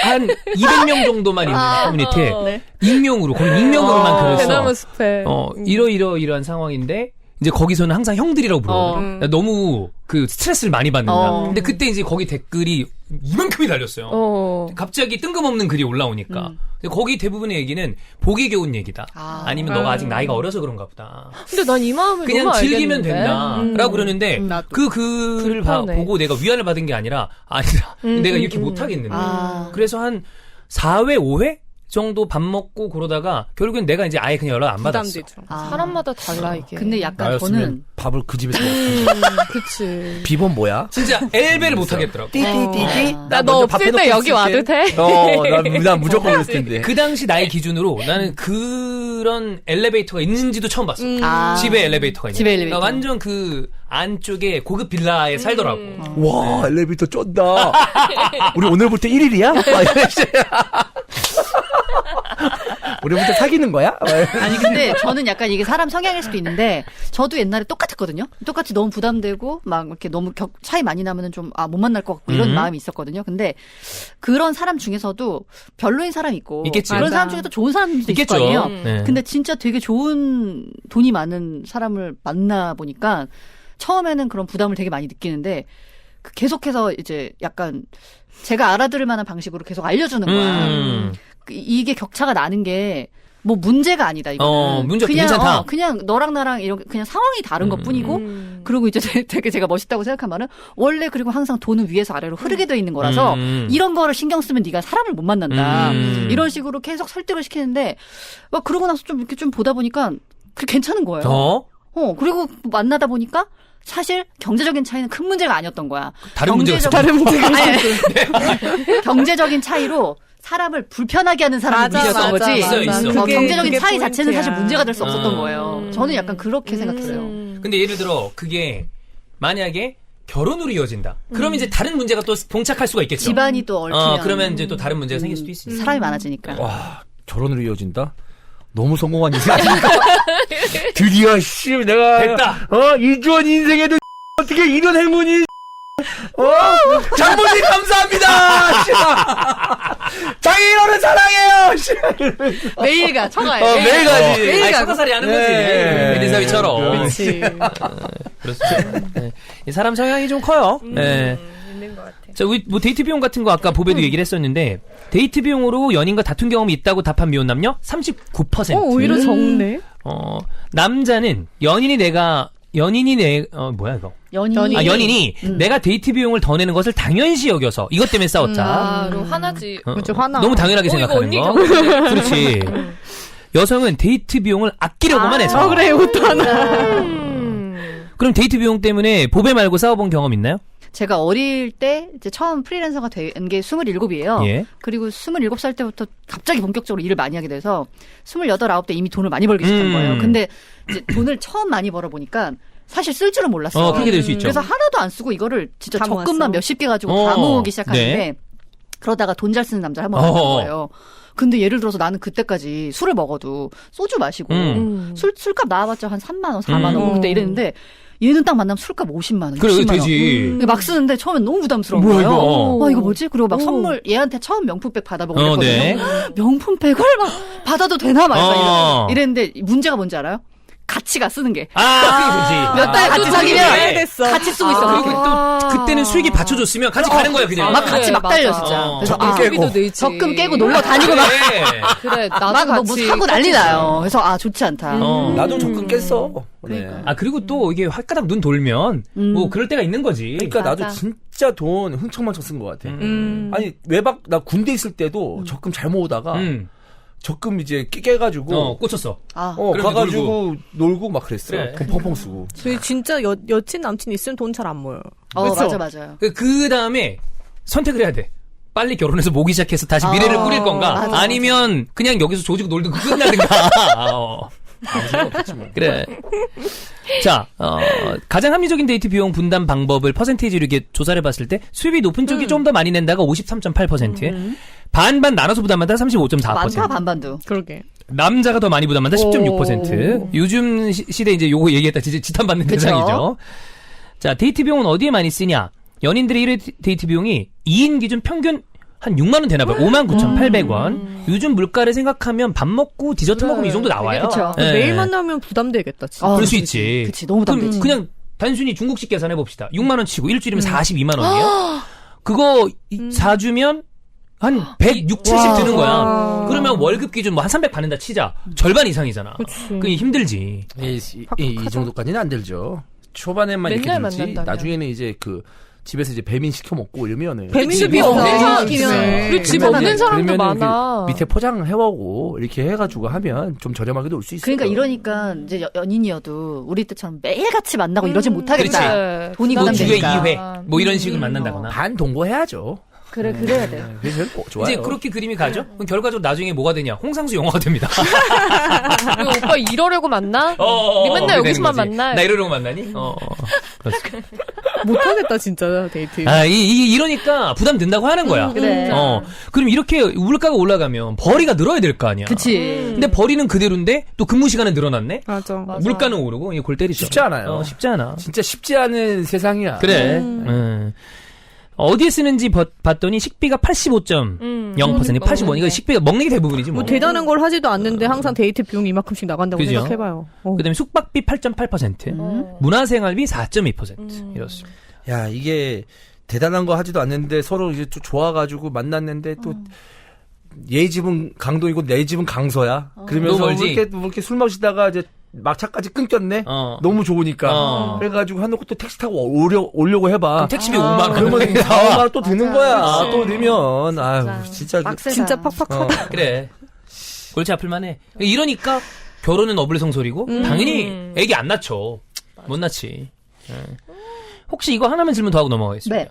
한 200명 정도만 있는 커뮤니티에 네. 익명으로, 거기 익명으로만 글을 써. 대나무 숲에. 이러이러이러한 상황인데 이제 거기서는 항상 형들이라고 부르거든. 나 너무 그 스트레스를 많이 받는다. 근데 그때 이제 거기 댓글이 이만큼이 달렸어요. 갑자기 뜬금없는 글이 올라오니까. 근데 거기 대부분의 얘기는 보기 좋은 얘기다. 아니면 너가 아직 나이가 어려서 그런가 보다. 근데 난 이 마음을 그냥 너무 즐기면 알겠는데. 된다라고 그러는데 나도. 그 글을 불편해. 보고 내가 위안을 받은 게 아니라 내가 이렇게 못하겠는데. 그래서 한 4회, 5회 정도 밥 먹고 그러다가 결국엔 내가 이제 아예 그냥 연락 안 받았어. 부담되죠. 사람마다 달라 이게. 근데 약간 나였으면 저는 밥을 그 집에서 먹었어. 그치. 비번 뭐야? 진짜 엘베를 못 하겠더라고. 띠띠띠띠. 나 너 없을 때 여기 와도 돼? 난 무조건 그랬을 텐데. 그 당시 나이 기준으로 나는 그런 엘리베이터가 있는지도 처음 봤어. 집에 엘리베이터가 있는. 집에 엘리베이터. 그러니까 완전 그 안쪽에 고급 빌라에 살더라고. 와, 엘리베이터 쩐다. 우리 오늘부터 1일이야? 우리부터 사귀는 거야? 아니 근데 저는 약간 이게 사람 성향일 수도 있는데 저도 옛날에 똑같았거든요. 똑같이 너무 부담되고 막 이렇게 너무 차이 많이 나면은 좀 못 만날 것 같고 이런 마음이 있었거든요. 근데 그런 사람 중에서도 별로인 사람이 있고 있겠지. 그런 맞아. 사람 중에도 좋은 사람도 있을 있겠죠. 거 아니에요. 네. 근데 진짜 되게 좋은 돈이 많은 사람을 만나 보니까 처음에는 그런 부담을 되게 많이 느끼는데 계속해서 이제 약간 제가 알아들을 만한 방식으로 계속 알려주는 거야. 이게 격차가 나는 게 뭐 문제가 아니다 이거는. 문제 그냥 괜찮다. 그냥 너랑 나랑 이렇게 그냥 상황이 다른 것뿐이고 그리고 이제 되게 제가 멋있다고 생각한 말은 원래 그리고 항상 돈은 위에서 아래로 흐르게 돼 있는 거라서 이런 거를 신경 쓰면 네가 사람을 못 만난다. 이런 식으로 계속 설득을 시키는데 막 그러고 나서 좀 이렇게 좀 보다 보니까 그게 괜찮은 거예요. 그리고 만나다 보니까 사실 경제적인 차이는 큰 문제가 아니었던 거야. 다른 문제가 있어. 다른 문제가 경제적인 차이로 사람을 불편하게 하는 사람이 맞아, 문제였던 맞아, 거지. 맞아. 있어, 있어. 경제적인 그게 차이 자체는 포인트야. 사실 문제가 될 수 없었던 거예요. 저는 약간 그렇게 생각했어요. 근데 예를 들어 그게 만약에 결혼으로 이어진다. 그러면 이제 다른 문제가 또 봉착할 수가 있겠죠. 집안이 또 얽히면 그러면 이제 또 다른 문제가 생길 수도 있으니까. 사람이 많아지니까. 와, 결혼으로 이어진다? 너무 성공한 인생 아닙니까? 드디어, 내가. 됐다. 이주원 인생에도 어떻게 이런 행운이. 장모님 감사합니다! 장인어른 사랑해요! 매일가 처가에. 매일 가지. 매일 가고. 서가살이 하는 거지. 네. 린사위처럼. 그렇지. 그렇죠. 네. 이 사람 성향이 좀 커요. 네. 있는 것 같아. 자, 우리 뭐 데이트 비용 같은 거 아까 보배도 얘기를 했었는데 데이트 비용으로 연인과 다툰 경험이 있다고 답한 미혼 남녀 39%. 오히려 적네. 남자는 연인이 뭐야 이거? 연인이 내가 데이트 비용을 더 내는 것을 당연시 여겨서 이것 때문에 싸웠다. 바로 하나지. 그렇죠, 화나. 너무 당연하게 이거 생각하는 언니 거. 경우네. 그렇지. 여성은 데이트 비용을 아끼려고만 해서. 그래, 이것도 하나. 그럼 데이트 비용 때문에 보배 말고 싸워본 경험 있나요? 제가 어릴 때 이제 처음 프리랜서가 된 게 27이에요. 예. 그리고 27살 때부터 갑자기 본격적으로 일을 많이 하게 돼서 28, 9때 이미 돈을 많이 벌기 시작한 거예요. 근데 이제 돈을 처음 많이 벌어보니까 사실 쓸 줄은 몰랐어요. 그렇게 될 수 있죠. 그래서 하나도 안 쓰고 이거를 진짜 다 적금만 모았어. 몇십 개 가지고 다 모으기 시작하는데 네. 그러다가 돈 잘 쓰는 남자를 한번 만난 거예요. 근데 예를 들어서 나는 그때까지 술을 먹어도 소주 마시고 술값 나와봤자 한 3만 원, 4만 원 그때 이랬는데 얘는 딱 만나면 술값 50만 원, 60만 그래, 원. 되지. 막 쓰는데 처음엔 너무 부담스러운 뭐야, 거예요. 이거? 이거 뭐지? 그리고 막 선물 얘한테 처음 명품백 받아보고 그랬거든요. 네. 명품백을 막 받아도 되나 말까 어. 이랬는데 문제가 뭔지 알아요? 같이가 쓰는 게. 그게 몇 달 같이 사귀면 그래. 됐어. 같이 쓰고 있어. 그리고 그렇게. 또 그때는 수익이 받쳐줬으면 같이 가는 거야 그냥. 막 같이 막 달려 맞아. 진짜. 그래서 적금 깨고 적금 깨고 놀러 다니고 막. 그래 나도 막 뭐 같이 사고 난리 나요. 그래서 좋지 않다. 나도 적금 깼어. 네. 그리고 또 이게 홧가닥 눈 돌면 뭐 그럴 때가 있는 거지. 그러니까 맞아. 나도 진짜 돈 흥청망청 쓴 것 같아. 아니 외박 나 군대 있을 때도 적금 잘 모으다가 적금 이제 깨가지고 꽂혔어. 아, 가가지고 놀고 막 그랬어. 그래. 돈 펑펑 쓰고. 저희 진짜 여친 남친 있으면 돈 잘 안 모여요. 맞아 맞아요. 그 다음에 선택을 해야 돼. 빨리 결혼해서 모기 시작해서 다시 미래를 꾸릴 건가? 맞아. 아니면 그냥 여기서 조지고 놀든가 끝나든가. 그래. 자, 가장 합리적인 데이트 비용 분담 방법을 퍼센테이지로 이렇게 조사를 해봤을 때 수입이 높은 쪽이 좀 더 많이 낸다가 53.8%, 반반 나눠서 부담한다 35.4%. 많다 반반도. 그러게. 남자가 더 많이 부담한다 10.6%. 요즘 시대 이제 요거 얘기했다 진짜 지탄받는 그쵸? 대상이죠. 자, 데이트 비용은 어디에 많이 쓰냐? 연인들의 1회 데이트 비용이 2인 기준 평균 한 6만 원 되나 봐요. 59,800원. 요즘 물가를 생각하면 밥 먹고 디저트 먹으면 이 정도 나와요. 그쵸. 예. 매일 만나면 부담되겠다, 진짜. 그럴 수 그치, 있지. 그치, 너무 그럼 부담되지. 그냥 단순히 중국식 계산해 봅시다. 6만 원 치고 일주일이면 42만 원이에요. 그거 4주면 한 160, 70 드는 거야. 그러면 월급 기준 뭐 한 300 받는다 치자. 절반 이상이잖아. 그게 힘들지. 이 정도까지는 안 들죠. 초반에만 이렇게 맨날 들지. 만난다면. 나중에는 이제 집에서 이제 배민 시켜 먹고 이러면은 배민도 그치, 없는 뭐, 사람 시키면. 있으면. 그리고 집 그러면은- 없는 사람도 그러면은 많아. 그 밑에 포장 해오고 이렇게 해가지고 하면 좀 저렴하게도 올 수 있어요. 그러니까 이러니까 이제 연인이어도 우리 때처럼 매일 같이 만나고 이러진 못하겠다. 그래. 돈이 뭐 주에 부담되니까. 2회 뭐 이런 식으로 만난다거나. 반 동거해야죠. 그래 그래야 돼. 그래서 좋아요. 이제 그렇게 그림이 가죠? 그럼 결과적으로 나중에 뭐가 되냐? 홍상수 영화가 됩니다. 그리고 오빠 이러려고 만나? 우리 맨날 그렇게 여기서만 되는 거지. 만나? 나 이러려고 만나니? 그렇지. 못하겠다, 진짜, 데이트. 이러니까 부담 된다고 하는 거야. 그래. 그럼 이렇게 물가가 올라가면 벌이가 늘어야 될 거 아니야. 그치. 근데 벌이는 그대로인데 또 근무 시간은 늘어났네? 맞아. 물가는 오르고 이게 골 때리죠. 쉽지 않아요. 쉽지 않아. 진짜 쉽지 않은 세상이야. 그래. 어디에 쓰는지 봤더니 식비가 85.0%, 85. 이거 식비가 먹는 게 대부분이지 뭐. 뭐 대단한 걸 하지도 않는데 항상 데이트 비용이 이만큼씩 나간다고 그죠? 생각해봐요. 그다음에 숙박비 8.8%, 문화생활비 4.2% 이렇습니다. 야, 이게 대단한 거 하지도 않는데 서로 이제 또 좋아가지고 만났는데 또 얘 집은 강동이고 내 집은 강서야. 그러면서 너무 멀지? 이렇게 술 마시다가 이제 막차까지 끊겼네. 너무 좋으니까. 그래가지고 한놓고 또 택시 타고 오려고 해봐. 그럼 택시비 5만 원. 그러면 4, 5만 원 또 드는 거야. 맞아. 또 넣으면. 아유, 진짜. 빡세다. 진짜 팍팍하다. 그래. 골치 아플만해. 이러니까 결혼은 어불성설이고 당연히 애기 안 낳죠. 못 낳지. 혹시 이거 하나만 질문 더 하고 넘어가겠습니다. 네.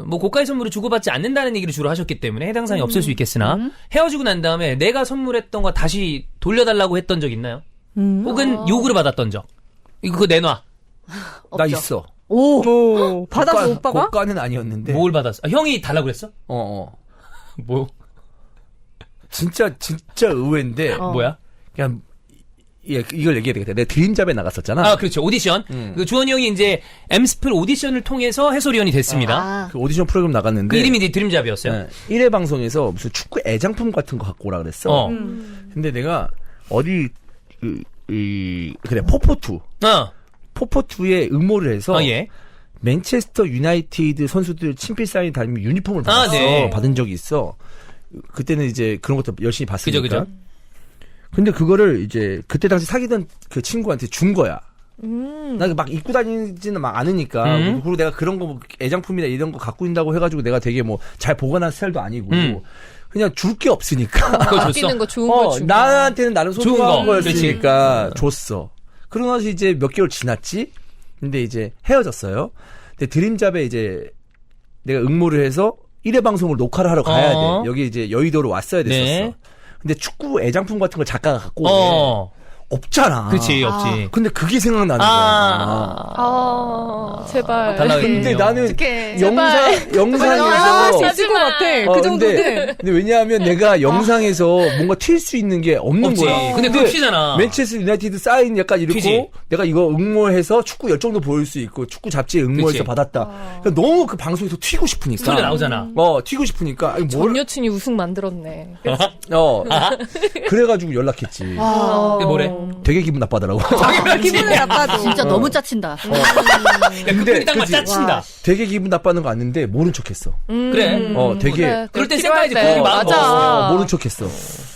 뭐 고가의 선물을 주고받지 않는다는 얘기를 주로 하셨기 때문에 해당 사항이 없을 수 있겠으나 헤어지고 난 다음에 내가 선물했던 거 다시 돌려달라고 했던 적 있나요? 혹은 요구를 받았던 적? 이거 내놔. 나 있어. 오, 받았어, 오빠가? 고가는 아니었는데. 뭘 받았어? 형이 달라고 그랬어? 뭐? 진짜 의외인데. 뭐야? 그냥, 이걸 얘기해야 되겠다. 내가 드림잡에 나갔었잖아. 그렇죠. 오디션. 그 주원이 형이 이제 엠스플 오디션을 통해서 해설위원이 됐습니다. 그 오디션 프로그램 나갔는데. 그 이름이 이제 드림잡이었어요. 네, 1회 방송에서 무슨 축구 애장품 같은 거 갖고 오라 그랬어. 근데 내가 그래, 포포투. 포포투에 응모를 해서. 예. 맨체스터 유나이티드 선수들 친필 사인 달린 유니폼을 받았어. 네. 받은 적이 있어. 그때는 이제 그런 것도 열심히 봤으니까. 그죠. 근데 그거를 이제 그때 당시 사귀던 그 친구한테 준 거야. 나 막 입고 다니지는 막 않으니까. 그리고 내가 그런 거 뭐 애장품이나 이런 거 갖고 있다고 해가지고 내가 되게 뭐 잘 보관한 스타일도 아니고. 그냥 줄 게 없으니까. 그거 줬어. 아끼는 거 좋은 거 주고. 나한테는 나름 좋은 소중한 거. 거였으니까 줬어. 그러고 나서 이제 몇 개월 지났지? 근데 이제 헤어졌어요. 근데 드림잡에 이제 내가 응모를 해서 1회 방송을 녹화를 하러 가야 돼. 여기 이제 여의도로 왔어야 됐었어. 네. 근데 축구 애장품 같은 걸 작가가 갖고 오네. 없잖아. 그렇지, 없지. 근데 그게 생각나는 거야. 제발. 근데 나는 어떡해. 영상에서 있을 것 같아. 그 근데 정도는. 왜냐하면 내가 영상에서 뭔가 튈 수 있는 게 없는 없지. 거야. 근데 그거 튀잖아. 맨체스터 유나이티드 사인 약간 이렇고 튀지. 내가 이거 응모해서 축구 열정도 보일 수 있고 축구 잡지에 응모해서 그치. 받았다. 그러니까 너무 그 방송에서 튀고 싶으니까. 소리가 나오잖아. 튀고 싶으니까. 아니, 전 여친이 우승 만들었네. 그래가지고 연락했지. 근데 뭐래? 되게 기분 나빠더라고. 기분이 나빠도. 진짜 너무 짜친다. 근데 딱 그치. 짜친다. 되게 기분 나빠는 거 아는데 모른 척했어. 그래. 되게 그럴 땐 필요할 생각하지, 때. 거기 마음 맞아. 모른 척했어.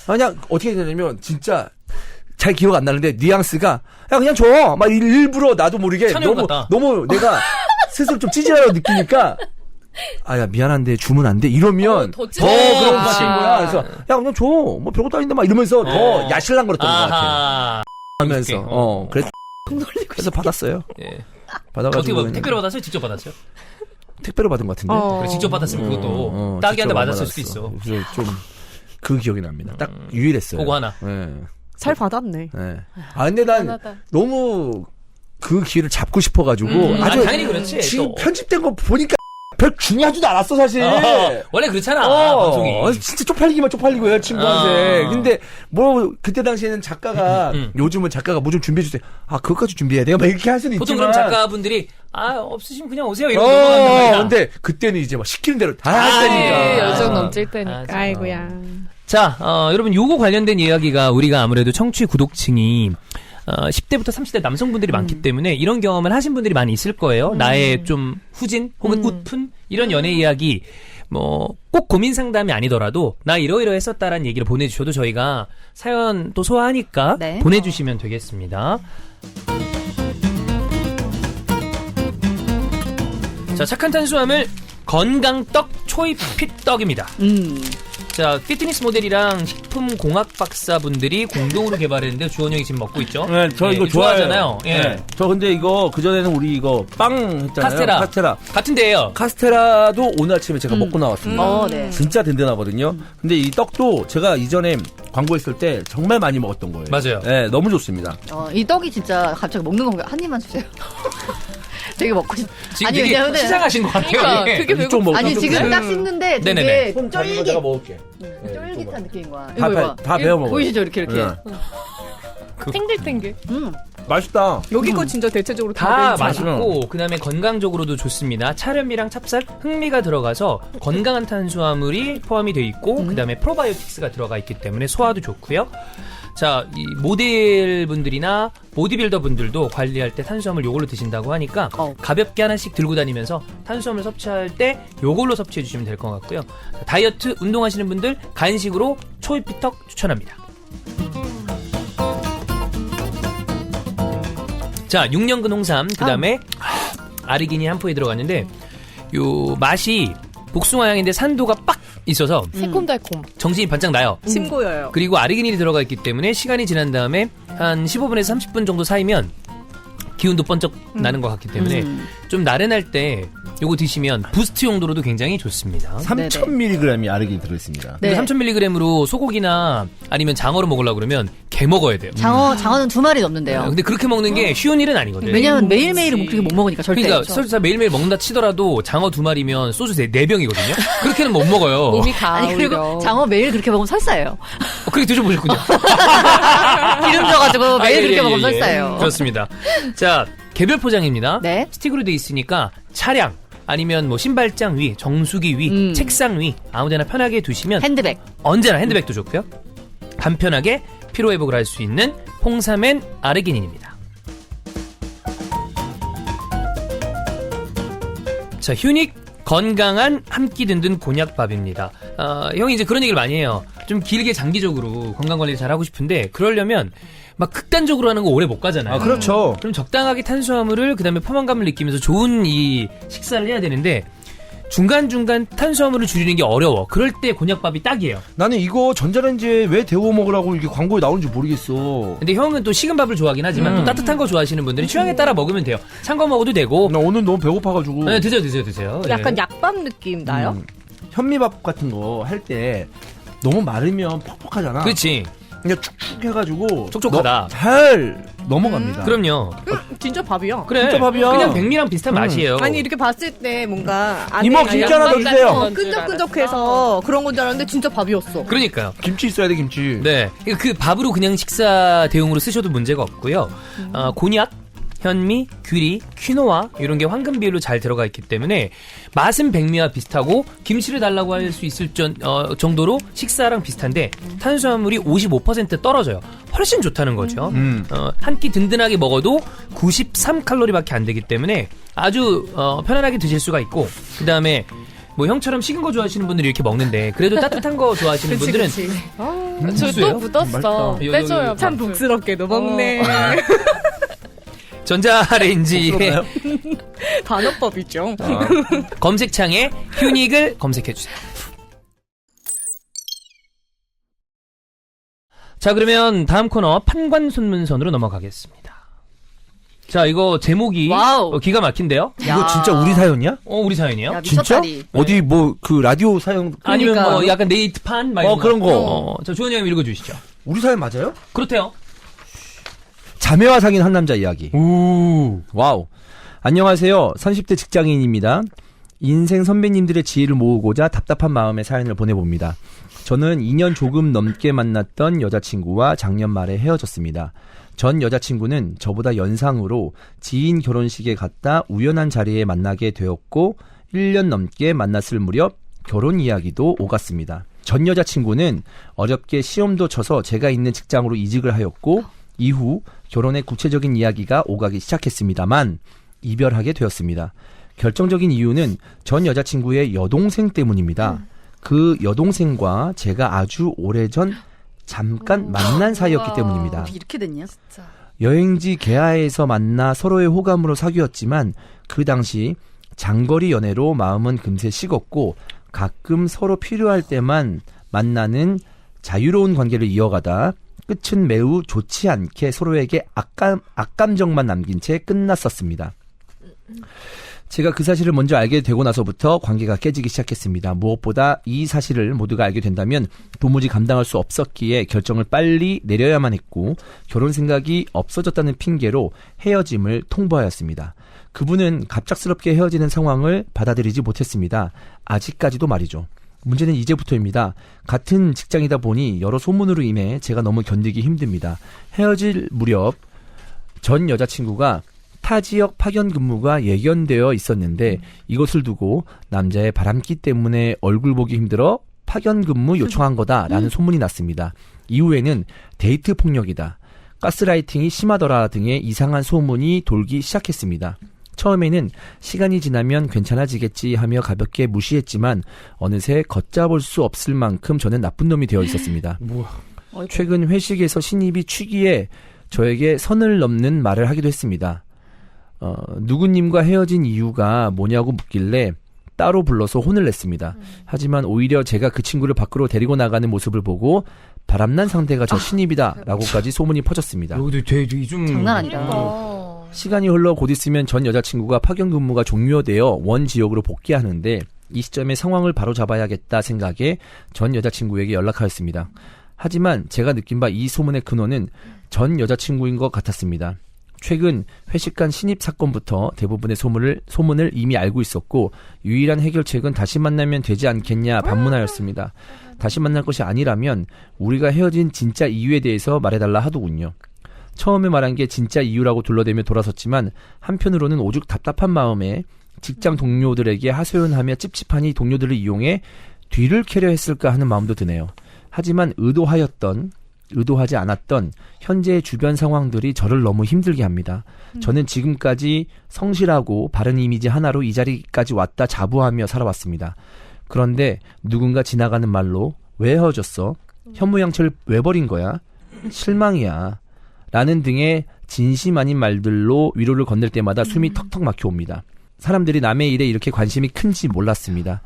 그냥 어떻게 되냐면 진짜 잘 기억 안 나는데 뉘앙스가 야 그냥 줘. 막 일부러 나도 모르게 찬영 같다. 너무 내가 스스로 좀 찌질하다고 느끼니까 야 미안한데 주면 안 돼 이러면 더 더 찌질해. 그런 거 아. 같은 거야. 그래서 야 그냥 줘. 뭐 별것도 아닌데 막 이러면서 더 야실랑 거렸던 것 같아. 아하. 하면서 그래서 받았어요. 예. 받아가지고 어떻게 뭐, 그냥 택배로 받았어요? 직접 받았어요? 택배로 받은 것 같은데. 그래, 직접 받았으면 그것도 직접 딱이한테 안 맞았을 받았어. 수도 있어. 그래서 좀 그 기억이 납니다. 딱 유일했어요. 그거 하나. 네. 잘 받았네. 네. 근데 난 미안하다. 너무 그 기회를 잡고 싶어가지고 아주 당연히 그렇지. 지금 또. 편집된 거 보니까 별 중요하지도 않았어 사실. 원래 그렇잖아. 방송이. 진짜 쪽팔리기만 쪽팔리고 여자친구한테. 아. 근데 뭐 그때 당시에는 작가가 요즘은 작가가 뭐 좀 준비해 주세요. 그것까지 준비해야 돼요. 막 이렇게 할 수는 보통 있지만. 그럼 작가분들이 없으시면 그냥 오세요 이러고 넘어간단 말이야. 근데 그때는 이제 막 시키는 대로 다 아, 할 예, 때니까. 열정 넘칠 때니까. 아이고야. 자, 여러분 요거 관련된 이야기가 우리가 아무래도 청취 구독층이 10대부터 30대 남성분들이 많기 때문에 이런 경험을 하신 분들이 많이 있을 거예요. 나의 좀 후진 혹은 웃픈 이런 연애 이야기 뭐 꼭 고민 상담이 아니더라도 나 이러이러했었다라는 얘기를 보내주셔도 저희가 사연 또 소화하니까 네. 보내주시면 되겠습니다. 자, 착한 탄수화물 건강떡 초이핏떡입니다. 자, 피트니스 모델이랑 식품공학 박사분들이 공동으로 개발했는데 주원 형이 지금 먹고 있죠? 네, 저 이거 좋아하잖아요. 예. 네. 저 근데 이거 그전에는 우리 이거 빵 했잖아요. 카스테라. 같은 데예요. 카스테라도 오늘 아침에 제가 먹고 나왔습니다. 네. 진짜 든든하거든요. 근데 이 떡도 제가 이전에 광고했을 때 정말 많이 먹었던 거예요. 맞아요. 네, 너무 좋습니다. 이 떡이 진짜 갑자기 먹는 건가? 한 입만 주세요. 되게 먹고 싶. 지금 아니, 되게 왜냐면은- 시장하신 것 같아요. 그러니까 예. 그게 이쪽 먹. 아니 이쪽 지금 먹. 딱 씹는데 되게 네네네. 손 잡으면 쫄깃 내가 먹을게. 쫄깃한 느낌인 거야. 다, 이거 다 베어 먹어. 보이시죠 이렇게. 네. 탱글탱글. 맛있다. 여기 거 진짜 대체적으로 다 다 괜찮아. 맛있고 그다음에 건강적으로도 좋습니다. 차련미랑 찹쌀, 흑미가 들어가서 건강한 탄수화물이 포함이 돼 있고 그다음에 프로바이오틱스가 들어가 있기 때문에 소화도 좋고요. 자, 이 모델분들이나 보디빌더 분들도 관리할 때 탄수화물 요걸로 드신다고 하니까 가볍게 하나씩 들고 다니면서 탄수화물 섭취할 때 요걸로 섭취해 주시면 될 것 같고요. 자, 다이어트, 운동하시는 분들 간식으로 초이피떡 추천합니다. 자, 6년근 홍삼, 그 다음에 아르기닌 한 포에 들어갔는데 요 맛이 복숭아 향인데 산도가 빡 있어서 새콤달콤. 정신이 반짝 나요. 침 고여요. 그리고 아르기닌이 들어가 있기 때문에 시간이 지난 다음에 한 15분에서 30분 정도 사이면 기운도 번쩍 나는 것 같기 때문에 좀 나른할 때 요거 드시면 부스트 용도로도 굉장히 좋습니다. 3,000mg이 아르기닌 들어있습니다. 네. 근데 3,000mg로 소고기나 아니면 장어를 먹으려고 그러면 개 먹어야 돼요. 장어는 2마리 넘는데요. 근데 그렇게 먹는 게 쉬운 일은 아니거든요. 왜냐면 매일매일은 그렇게 못 먹으니까 절대. 그러니까 설사 매일매일 먹는다 치더라도 장어 2마리면 소주 4병이거든요. 그렇게는 못 먹어요. 몸이 가. 아니 그리고 오히려. 장어 매일 그렇게 먹으면 설사예요. 그렇게 드셔보셨군요. 기름 줘가지고 매일 아, 그렇게 예, 먹으면 예, 예. 설사예요. 그렇습니다. 자, 개별 포장입니다. 네. 스틱으로 돼 있으니까 차량 아니면 뭐 신발장 위, 정수기 위, 책상 위 아무데나 편하게 두시면 핸드백. 언제나 핸드백도 좋고요. 간편하게 피로 회복을 할 수 있는 홍삼엔 아르기닌입니다. 자, 휴닉 건강한 한 끼 든든 곤약밥입니다. 형이 이제 그런 얘기를 많이 해요. 좀 길게 장기적으로 건강 관리를 잘 하고 싶은데 그러려면 막 극단적으로 하는 거 오래 못 가잖아요. 그렇죠. 그럼 적당하게 탄수화물을 그다음에 포만감을 느끼면서 좋은 이 식사를 해야 되는데 중간중간 탄수화물을 줄이는 게 어려워. 그럴 때 곤약밥이 딱이에요. 나는 이거 전자레인지에 왜 데워 먹으라고 이게 광고에 나오는지 모르겠어. 근데 형은 또 식은 밥을 좋아하긴 하지만 또 따뜻한 거 좋아하시는 분들은 취향에 따라 먹으면 돼요. 찬 거 먹어도 되고. 나 오늘 너무 배고파가지고. 네, 드세요. 약간 예. 약밥 느낌 나요? 현미밥 같은 거 할 때 너무 마르면 퍽퍽하잖아. 그렇지. 그냥 축축 해가지고 촉촉하다. 잘 넘어갑니다. 그럼요. 진짜 밥이야. 그래. 진짜 밥이야. 그냥 백미랑 비슷한 맛이에요. 아니 이렇게 봤을 때 뭔가 안에 이모 김치 하나 더 주세요. 끈적끈적해서 그런 건 줄 알았는데 진짜 밥이었어. 그러니까요. 김치 있어야 돼 김치. 네. 그 밥으로 그냥 식사 대용으로 쓰셔도 문제가 없고요. 곤약, 현미, 귀리, 퀴노아 이런 게 황금 비율로 잘 들어가 있기 때문에 맛은 백미와 비슷하고 김치를 달라고 할 수 있을 정도로 식사랑 비슷한데 탄수화물이 55% 떨어져요. 훨씬 좋다는 거죠. 한 끼 든든하게 먹어도 93칼로리밖에 안 되기 때문에 아주 편안하게 드실 수가 있고 그 다음에 뭐 형처럼 식은 거 좋아하시는 분들이 이렇게 먹는데 그래도 따뜻한 거 좋아하시는 분들은 저 무수예요? 또 묻었어. 맛있다. 빼줘요. 참 밥을. 복스럽게도 먹네. 전자레인지에 단어법이죠. 검색창에 휴닉을 검색해주세요. 자, 그러면 다음 코너 판관손문선으로 넘어가겠습니다. 자, 이거 제목이 와우. 기가 막힌데요? 이거 진짜 우리 사연이야? 우리 사연이에요? 야, 진짜? 미쳤다리. 어디 뭐 그 라디오 사연 아니면 그러니까. 뭐 약간 네이트판? 막 이런 그런 거. 자, 주원이 형 읽어주시죠. 우리 사연 맞아요? 그렇대요. 자매와 사귄 한 남자 이야기. 오. 와우. 안녕하세요. 30대 직장인입니다. 인생 선배님들의 지혜를 모으고자 답답한 마음에 사연을 보내봅니다. 저는 2년 조금 넘게 만났던 여자친구와 작년 말에 헤어졌습니다. 전 여자친구는 저보다 연상으로 지인 결혼식에 갔다 우연한 자리에 만나게 되었고 1년 넘게 만났을 무렵 결혼 이야기도 오갔습니다. 전 여자친구는 어렵게 시험도 쳐서 제가 있는 직장으로 이직을 하였고 이후 결혼의 구체적인 이야기가 오가기 시작했습니다만 이별하게 되었습니다. 결정적인 이유는 전 여자친구의 여동생 때문입니다. 그 여동생과 제가 아주 오래전 잠깐 만난 사이였기 때문입니다. 어떻게 이렇게 됐냐? 여행지 개하에서 만나 서로의 호감으로 사귀었지만 그 당시 장거리 연애로 마음은 금세 식었고 가끔 서로 필요할 때만 만나는 자유로운 관계를 이어가다 끝은 매우 좋지 않게 서로에게 악감정만 남긴 채 끝났었습니다. 제가 그 사실을 먼저 알게 되고 나서부터 관계가 깨지기 시작했습니다. 무엇보다 이 사실을 모두가 알게 된다면 도무지 감당할 수 없었기에 결정을 빨리 내려야만 했고 결혼 생각이 없어졌다는 핑계로 헤어짐을 통보하였습니다. 그분은 갑작스럽게 헤어지는 상황을 받아들이지 못했습니다. 아직까지도 말이죠. 문제는 이제부터입니다. 같은 직장이다 보니 여러 소문으로 인해 제가 너무 견디기 힘듭니다. 헤어질 무렵 전 여자친구가 타 지역 파견 근무가 예견되어 있었는데 이것을 두고 남자의 바람기 때문에 얼굴 보기 힘들어 파견 근무 요청한 거다라는 소문이 났습니다. 이후에는 데이트 폭력이다, 가스라이팅이 심하더라 등의 이상한 소문이 돌기 시작했습니다. 처음에는 시간이 지나면 괜찮아지겠지 하며 가볍게 무시했지만 어느새 걷잡을 수 없을 만큼 저는 나쁜 놈이 되어 있었습니다. 최근 회식에서 신입이 취기에 저에게 선을 넘는 말을 하기도 했습니다. 누구님과 헤어진 이유가 뭐냐고 묻길래 따로 불러서 혼을 냈습니다. 하지만 오히려 제가 그 친구를 밖으로 데리고 나가는 모습을 보고 바람난 상대가 저 신입이다 라고까지 소문이 퍼졌습니다. 여기도 되게 좀 장난 아니다. 시간이 흘러 곧 있으면 전 여자친구가 파견 근무가 종료되어 원 지역으로 복귀하는데 이 시점에 상황을 바로잡아야겠다 생각에 전 여자친구에게 연락하였습니다. 하지만 제가 느낀 바 이 소문의 근원은 전 여자친구인 것 같았습니다. 최근 회식간 신입 사건부터 대부분의 소문을 이미 알고 있었고 유일한 해결책은 다시 만나면 되지 않겠냐 반문하였습니다. 다시 만날 것이 아니라면 우리가 헤어진 진짜 이유에 대해서 말해달라 하더군요. 처음에 말한 게 진짜 이유라고 둘러대며 돌아섰지만 한편으로는 오죽 답답한 마음에 직장 동료들에게 하소연하며 찝찝하니 동료들을 이용해 뒤를 캐려 했을까 하는 마음도 드네요. 하지만 의도하지 않았던 현재의 주변 상황들이 저를 너무 힘들게 합니다. 저는 지금까지 성실하고 바른 이미지 하나로 이 자리까지 왔다 자부하며 살아왔습니다. 그런데 누군가 지나가는 말로 왜 헤어졌어? 현모양처를 왜 버린 거야? 실망이야. 라는 등의 진심 아닌 말들로 위로를 건넬 때마다 숨이 턱턱 막혀옵니다. 사람들이 남의 일에 이렇게 관심이 큰지 몰랐습니다.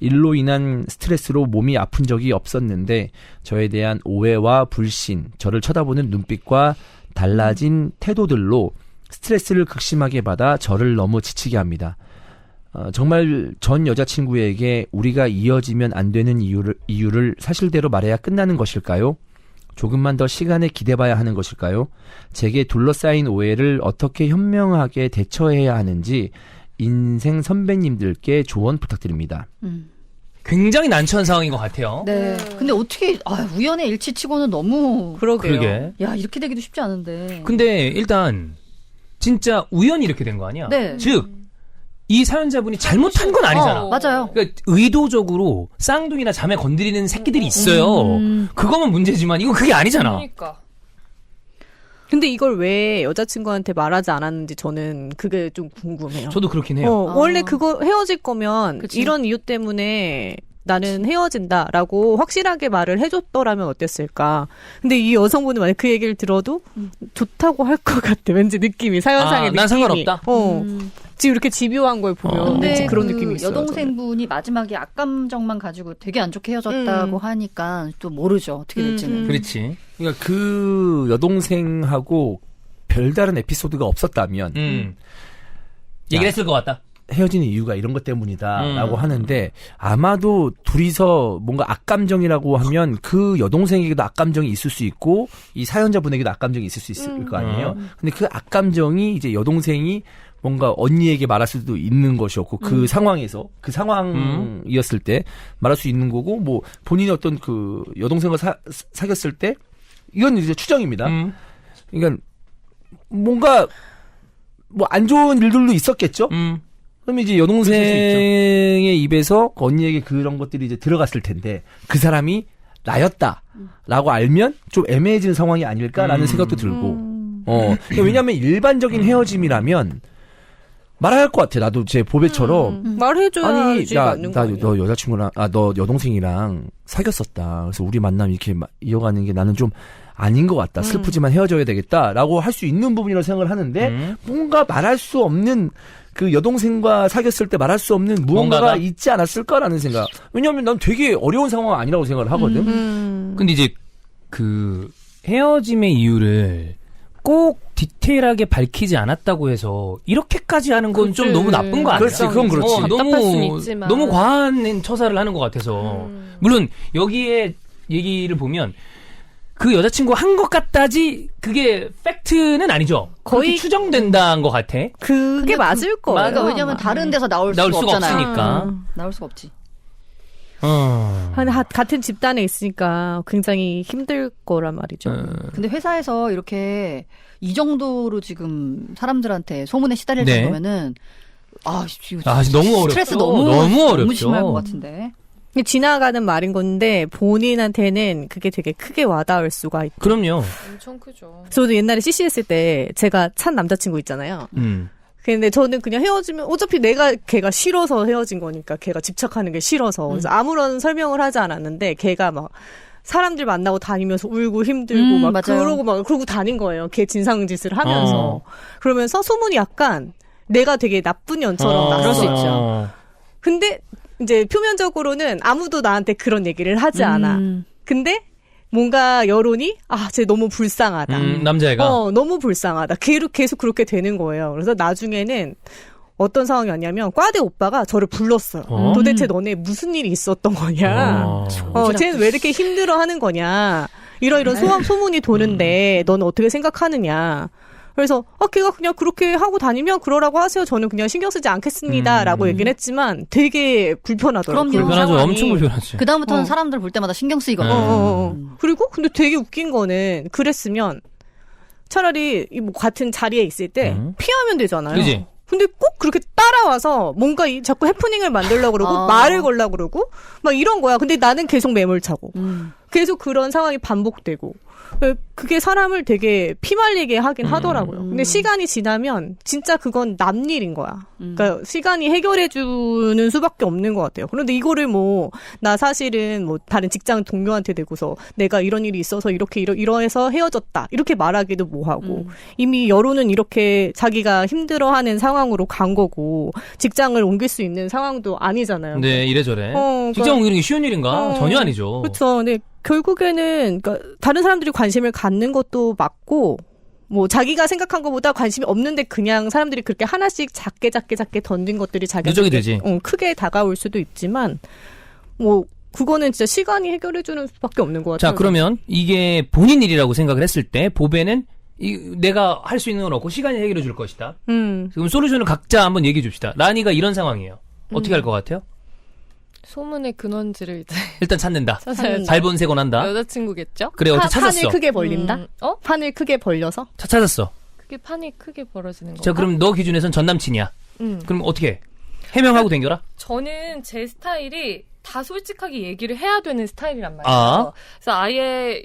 일로 인한 스트레스로 몸이 아픈 적이 없었는데 저에 대한 오해와 불신, 저를 쳐다보는 눈빛과 달라진 태도들로 스트레스를 극심하게 받아 저를 너무 지치게 합니다. 정말 전 여자친구에게 우리가 이어지면 안 되는 이유를 사실대로 말해야 끝나는 것일까요? 조금만 더 시간을 기대봐야 하는 것일까요? 제게 둘러싸인 오해를 어떻게 현명하게 대처해야 하는지 인생 선배님들께 조언 부탁드립니다. 굉장히 난처한 상황인 것 같아요. 네. 근데 어떻게 우연의 일치치고는 너무 그러게요. 그러게. 야 이렇게 되기도 쉽지 않은데. 근데 일단 진짜 우연히 이렇게 된 거 아니야? 네. 즉, 이 사연자분이 잘못한 건 아니잖아. 맞아요. 그러니까 의도적으로 쌍둥이나 자매 건드리는 새끼들이 있어요. 그거면 문제지만 이건 그게 아니잖아. 그러니까. 근데 이걸 왜 여자친구한테 말하지 않았는지 저는 그게 좀 궁금해요. 저도 그렇긴 해요. 원래 그거 헤어질 거면 그치. 이런 이유 때문에 나는 헤어진다라고 확실하게 말을 해줬더라면 어땠을까. 근데 이 여성분은 만약 그 얘기를 들어도 좋다고 할 것 같아. 왠지 느낌이 사연상의 느낌이. 난 상관없다? 지금 이렇게 집요한 걸 보면 왠지 근데 그런 그 느낌이 있어요. 여동생분이 마지막에 악감정만 가지고 되게 안 좋게 헤어졌다고 하니까 또 모르죠. 어떻게 될지는. 그렇지. 그러니까 그 여동생하고 별다른 에피소드가 없었다면 얘기를 했을 것 같다. 헤어지는 이유가 이런 것 때문이다라고 하는데 아마도 둘이서 뭔가 악감정이라고 하면 그 여동생에게도 악감정이 있을 수 있고 이 사연자분에게도 악감정이 있을 수 있을 거 아니에요. 근데 그 악감정이 이제 여동생이 뭔가 언니에게 말할 수도 있는 것이었고 그 상황에서 그 상황이었을 때 말할 수 있는 거고 뭐 본인이 어떤 그 여동생과 사귀었을 때 이건 이제 추정입니다. 그러니까 뭔가 뭐 안 좋은 일들도 있었겠죠. 그러면 이제 여동생의 입에서 언니에게 그런 것들이 이제 들어갔을 텐데 그 사람이 나였다라고 알면 좀 애매해지는 상황이 아닐까라는 생각도 들고. 그러니까 왜냐하면 일반적인 헤어짐이라면 말할 것 같아. 나도 제 보배처럼 말해줘야지 맞는 거 아니야. 너 여자친구랑 너 여동생이랑 사귀었었다. 그래서 우리 만남 이렇게 이어가는 게 나는 좀 아닌 것 같다. 슬프지만 헤어져야 되겠다라고 할 수 있는 부분이라고 생각을 하는데 뭔가 말할 수 없는 그 여동생과 사귀었을 때 말할 수 없는 무언가가 있지 않았을까라는 생각. 왜냐하면 난 되게 어려운 상황은 아니라고 생각을 하거든. 근데 이제 그 헤어짐의 이유를 꼭 디테일하게 밝히지 않았다고 해서 이렇게까지 하는 건 좀 너무 나쁜 거 아니야? 그렇지, 그건 그렇지. 답답할 수는 있지만. 너무 과한 처사를 하는 것 같아서. 물론 여기에 얘기를 보면 그 여자친구 한 것 같다지 그게 팩트는 아니죠. 거의 추정된다는 것 같아. 그게 맞을 거예요. 그러니까 왜냐면 다른 데서 나올 수가 없잖아요. 없으니까. 나올 수가 없지. 근데 같은 집단에 있으니까 굉장히 힘들 거란 말이죠. 근데 회사에서 이렇게 이 정도로 지금 사람들한테 소문에 시달릴 네. 정도면은 너무 어렵죠. 스트레스 너무 너무 어렵죠. 심할 것 같은데. 지나가는 말인 건데 본인한테는 그게 되게 크게 와닿을 수가 있죠. 그럼요. 엄청 크죠. 저도 옛날에 CC 했을 때 제가 찬 남자친구 있잖아요. 근데 저는 그냥 헤어지면 어차피 걔가 싫어서 헤어진 거니까 걔가 집착하는 게 싫어서 그래서 아무런 설명을 하지 않았는데 걔가 막 사람들 만나고 다니면서 울고 힘들고 막 맞아요. 그러고 다닌 거예요. 걔 진상짓을 하면서. 그러면서 소문이 약간 내가 되게 나쁜 년처럼 났어요. 그럴 수 있죠. 근데 이제 표면적으로는 아무도 나한테 그런 얘기를 하지 않아. 근데 뭔가 여론이 쟤 너무 불쌍하다. 남자애가. 너무 불쌍하다. 계속 그렇게 되는 거예요. 그래서 나중에는 어떤 상황이었냐면 과대 오빠가 저를 불렀어요. 도대체 너네 무슨 일이 있었던 거냐. 쟤는 왜 이렇게 힘들어하는 거냐. 이런 소문이 도는데 너는 어떻게 생각하느냐. 그래서 걔가 그냥 그렇게 하고 다니면 그러라고 하세요. 저는 그냥 신경 쓰지 않겠습니다라고 얘기를 했지만 되게 불편하더라고요. 그럼요. 불편하죠. 상황이. 엄청 불편하지. 그다음부터는 사람들 볼 때마다 신경 쓰이거든요. 그리고 근데 되게 웃긴 거는 그랬으면 차라리 뭐 같은 자리에 있을 때 피하면 되잖아요. 그지? 근데 꼭 그렇게 따라와서 뭔가 자꾸 해프닝을 만들려고 그러고 말을 걸려고 그러고 막 이런 거야. 근데 나는 계속 매몰차고 계속 그런 상황이 반복되고 그게 사람을 되게 피말리게 하긴 하더라고요. 근데 시간이 지나면 진짜 그건 남 일인 거야. 그러니까 시간이 해결해주는 수밖에 없는 것 같아요. 그런데 이거를 나 사실은 다른 직장 동료한테 대고서 내가 이런 일이 있어서 이러해서 헤어졌다. 이렇게 말하기도 뭐하고. 이미 여론은 이렇게 자기가 힘들어하는 상황으로 간 거고 직장을 옮길 수 있는 상황도 아니잖아요. 네, 이래저래. 그러니까 직장 옮기는 게 쉬운 일인가? 전혀 아니죠. 그렇죠. 근데 결국에는 그러니까 다른 사람들이 관심을 갖는 것도 맞고 자기가 생각한 것보다 관심이 없는데 그냥 사람들이 그렇게 하나씩 작게 던진 것들이 자기한테 누적이 되지. 크게 다가올 수도 있지만 그거는 진짜 시간이 해결해주는 수밖에 없는 것 같아요. 자, 그러면 이게 본인 일이라고 생각을 했을 때 보배는 내가 할 수 있는 건 없고 시간이 해결해 줄 것이다. 그럼 솔루션을 각자 한번 얘기해 줍시다. 라니가 이런 상황이에요. 어떻게 할 것 같아요? 소문의 근원지를 이제 일단 찾는다. 찾아야죠. 잘 본색은 한다. 여자친구겠죠? 그래, 어떻게 찾았어? 판을 크게 벌린다? 어? 판을 크게 벌려서? 찾았어. 그게 판이 크게 벌어지는 거. 자, 그럼 너 기준에선 전 남친이야. 그럼 어떻게 해? 해명하고 댕겨라? 저는 제 스타일이 다 솔직하게 얘기를 해야 되는 스타일이란 말이에요. 아. 그래서 아예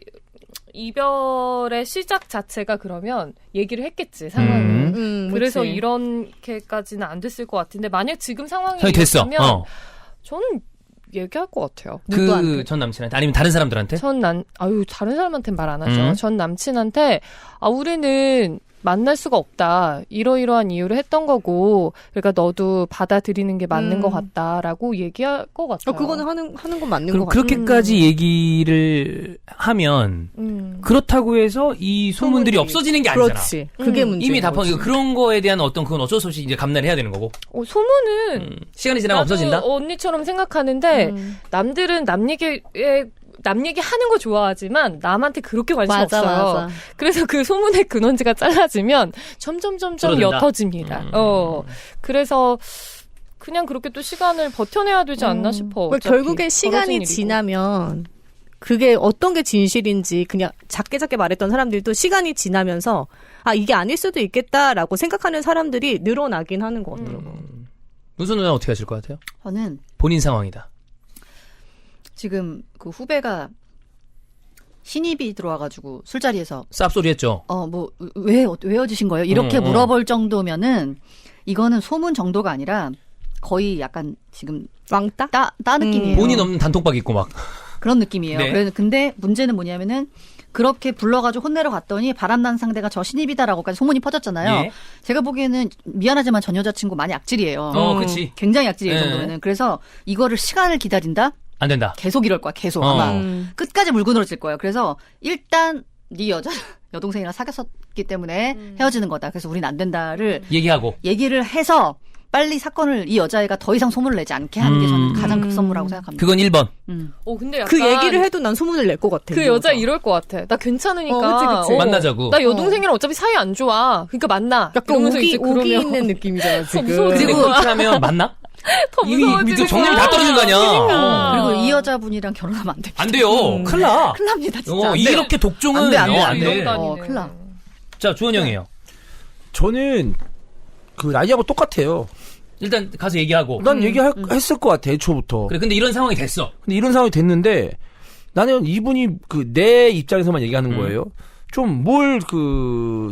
이별의 시작 자체가 그러면 얘기를 했겠지, 상황을. 그래서 그치. 이렇게까지는 안 됐을 것 같은데 만약 지금 상황이 됐어. 이렇다면 저는 얘기할 것 같아요. 그 전 남친한테 아니면 다른 사람들한테? 다른 사람한테는 말 안 하죠. 음. 전 남친한테, 우리는 만날 수가 없다. 이러이러한 이유로 했던 거고, 그러니까 너도 받아들이는 게 맞는 것 같다라고 얘기할 것 같아요. 그거는 하는 건 맞는 그럼 것 같아요. 그렇게까지 얘기를 하면 그렇다고 해서 이 소문들이 소문이. 없어지는 게 아니잖아. 그렇지. 그게 문제. 이미 다 퍼니까 그런 거에 대한 어떤 그건 어쩔 수 없이 이제 감내를 해야 되는 거고. 소문은 시간이 지나면 나도 없어진다. 언니처럼 생각하는데 남들은 남 얘기 하는 거 좋아하지만 남한테 그렇게 관심 맞아, 없어요. 맞아. 그래서 그 소문의 근원지가 잘라지면 점점 줄어든다. 옅어집니다. 그래서 그냥 그렇게 또 시간을 버텨내야 되지 않나 싶어. 어차피 결국엔 벌어진 시간이 일이고. 지나면 그게 어떤 게 진실인지 그냥 작게 말했던 사람들도 시간이 지나면서 이게 아닐 수도 있겠다라고 생각하는 사람들이 늘어나긴 하는 것 같더라고요. 문수 누나 어떻게 하실 것 같아요? 저는 본인 상황이다. 지금 그 후배가 신입이 들어와가지고 술자리에서 쌉소리 했죠. 왜 헤어지신 거예요? 이렇게 어. 물어볼 정도면은 이거는 소문 정도가 아니라 거의 약간 지금 왕따? 따 느낌이에요. 본인 없는 단톡방 있고 막. 그런 느낌이에요. 네. 근데 문제는 뭐냐면은 그렇게 불러가지고 혼내러 갔더니 바람난 상대가 저 신입이다라고까지 소문이 퍼졌잖아요. 예. 제가 보기에는 미안하지만 전 여자친구 많이 악질이에요. 그치. 굉장히 악질이에요. 이 네. 정도면은. 그래서 이거를 시간을 기다린다? 안 된다. 계속 이럴 거야. 계속 어. 아마 끝까지 물고 늘어질 거예요. 그래서 일단 네 여동생이랑 사귀었기 때문에 헤어지는 거다. 그래서 우린 안 된다를 얘기를 해서 빨리 사건을 이 여자애가 더 이상 소문을 내지 않게 하는 게 저는 가장 급선무라고 생각합니다. 그건 1번. 근데 약간 그 얘기를 해도 난 소문을 낼 것 같아. 그 여자 이럴 것 같아. 나 괜찮으니까. 그치. 만나자고. 나 여동생이랑 어차피 사이 안 좋아. 그러니까 만나. 약간 이러면서 우기 이제 그러면 있는 느낌이잖아 지금. 무서워. 근데 그리고 그렇게 하면 맞나? 더 이미 무서워지는 정념이 거야. 다 떨어진 거 아니야. 그러니까. 그리고 이 여자분이랑 결혼하면 안 됩니다. 안 돼요. 큰일 나. 큰일 납니다, 진짜. 안 돼. 이렇게 독종은 안 돼, 안 돼, 안 안 돼. 돼. 큰일 나. 자, 주원 형이에요. 저는 그 라니하고 똑같아요. 일단 가서 얘기하고. 난 얘기했을 것 같아, 애초부터. 그래, 근데 이런 상황이 됐어. 근데 이런 상황이 됐는데 나는 이분이 내 입장에서만 얘기하는 거예요. 좀 뭘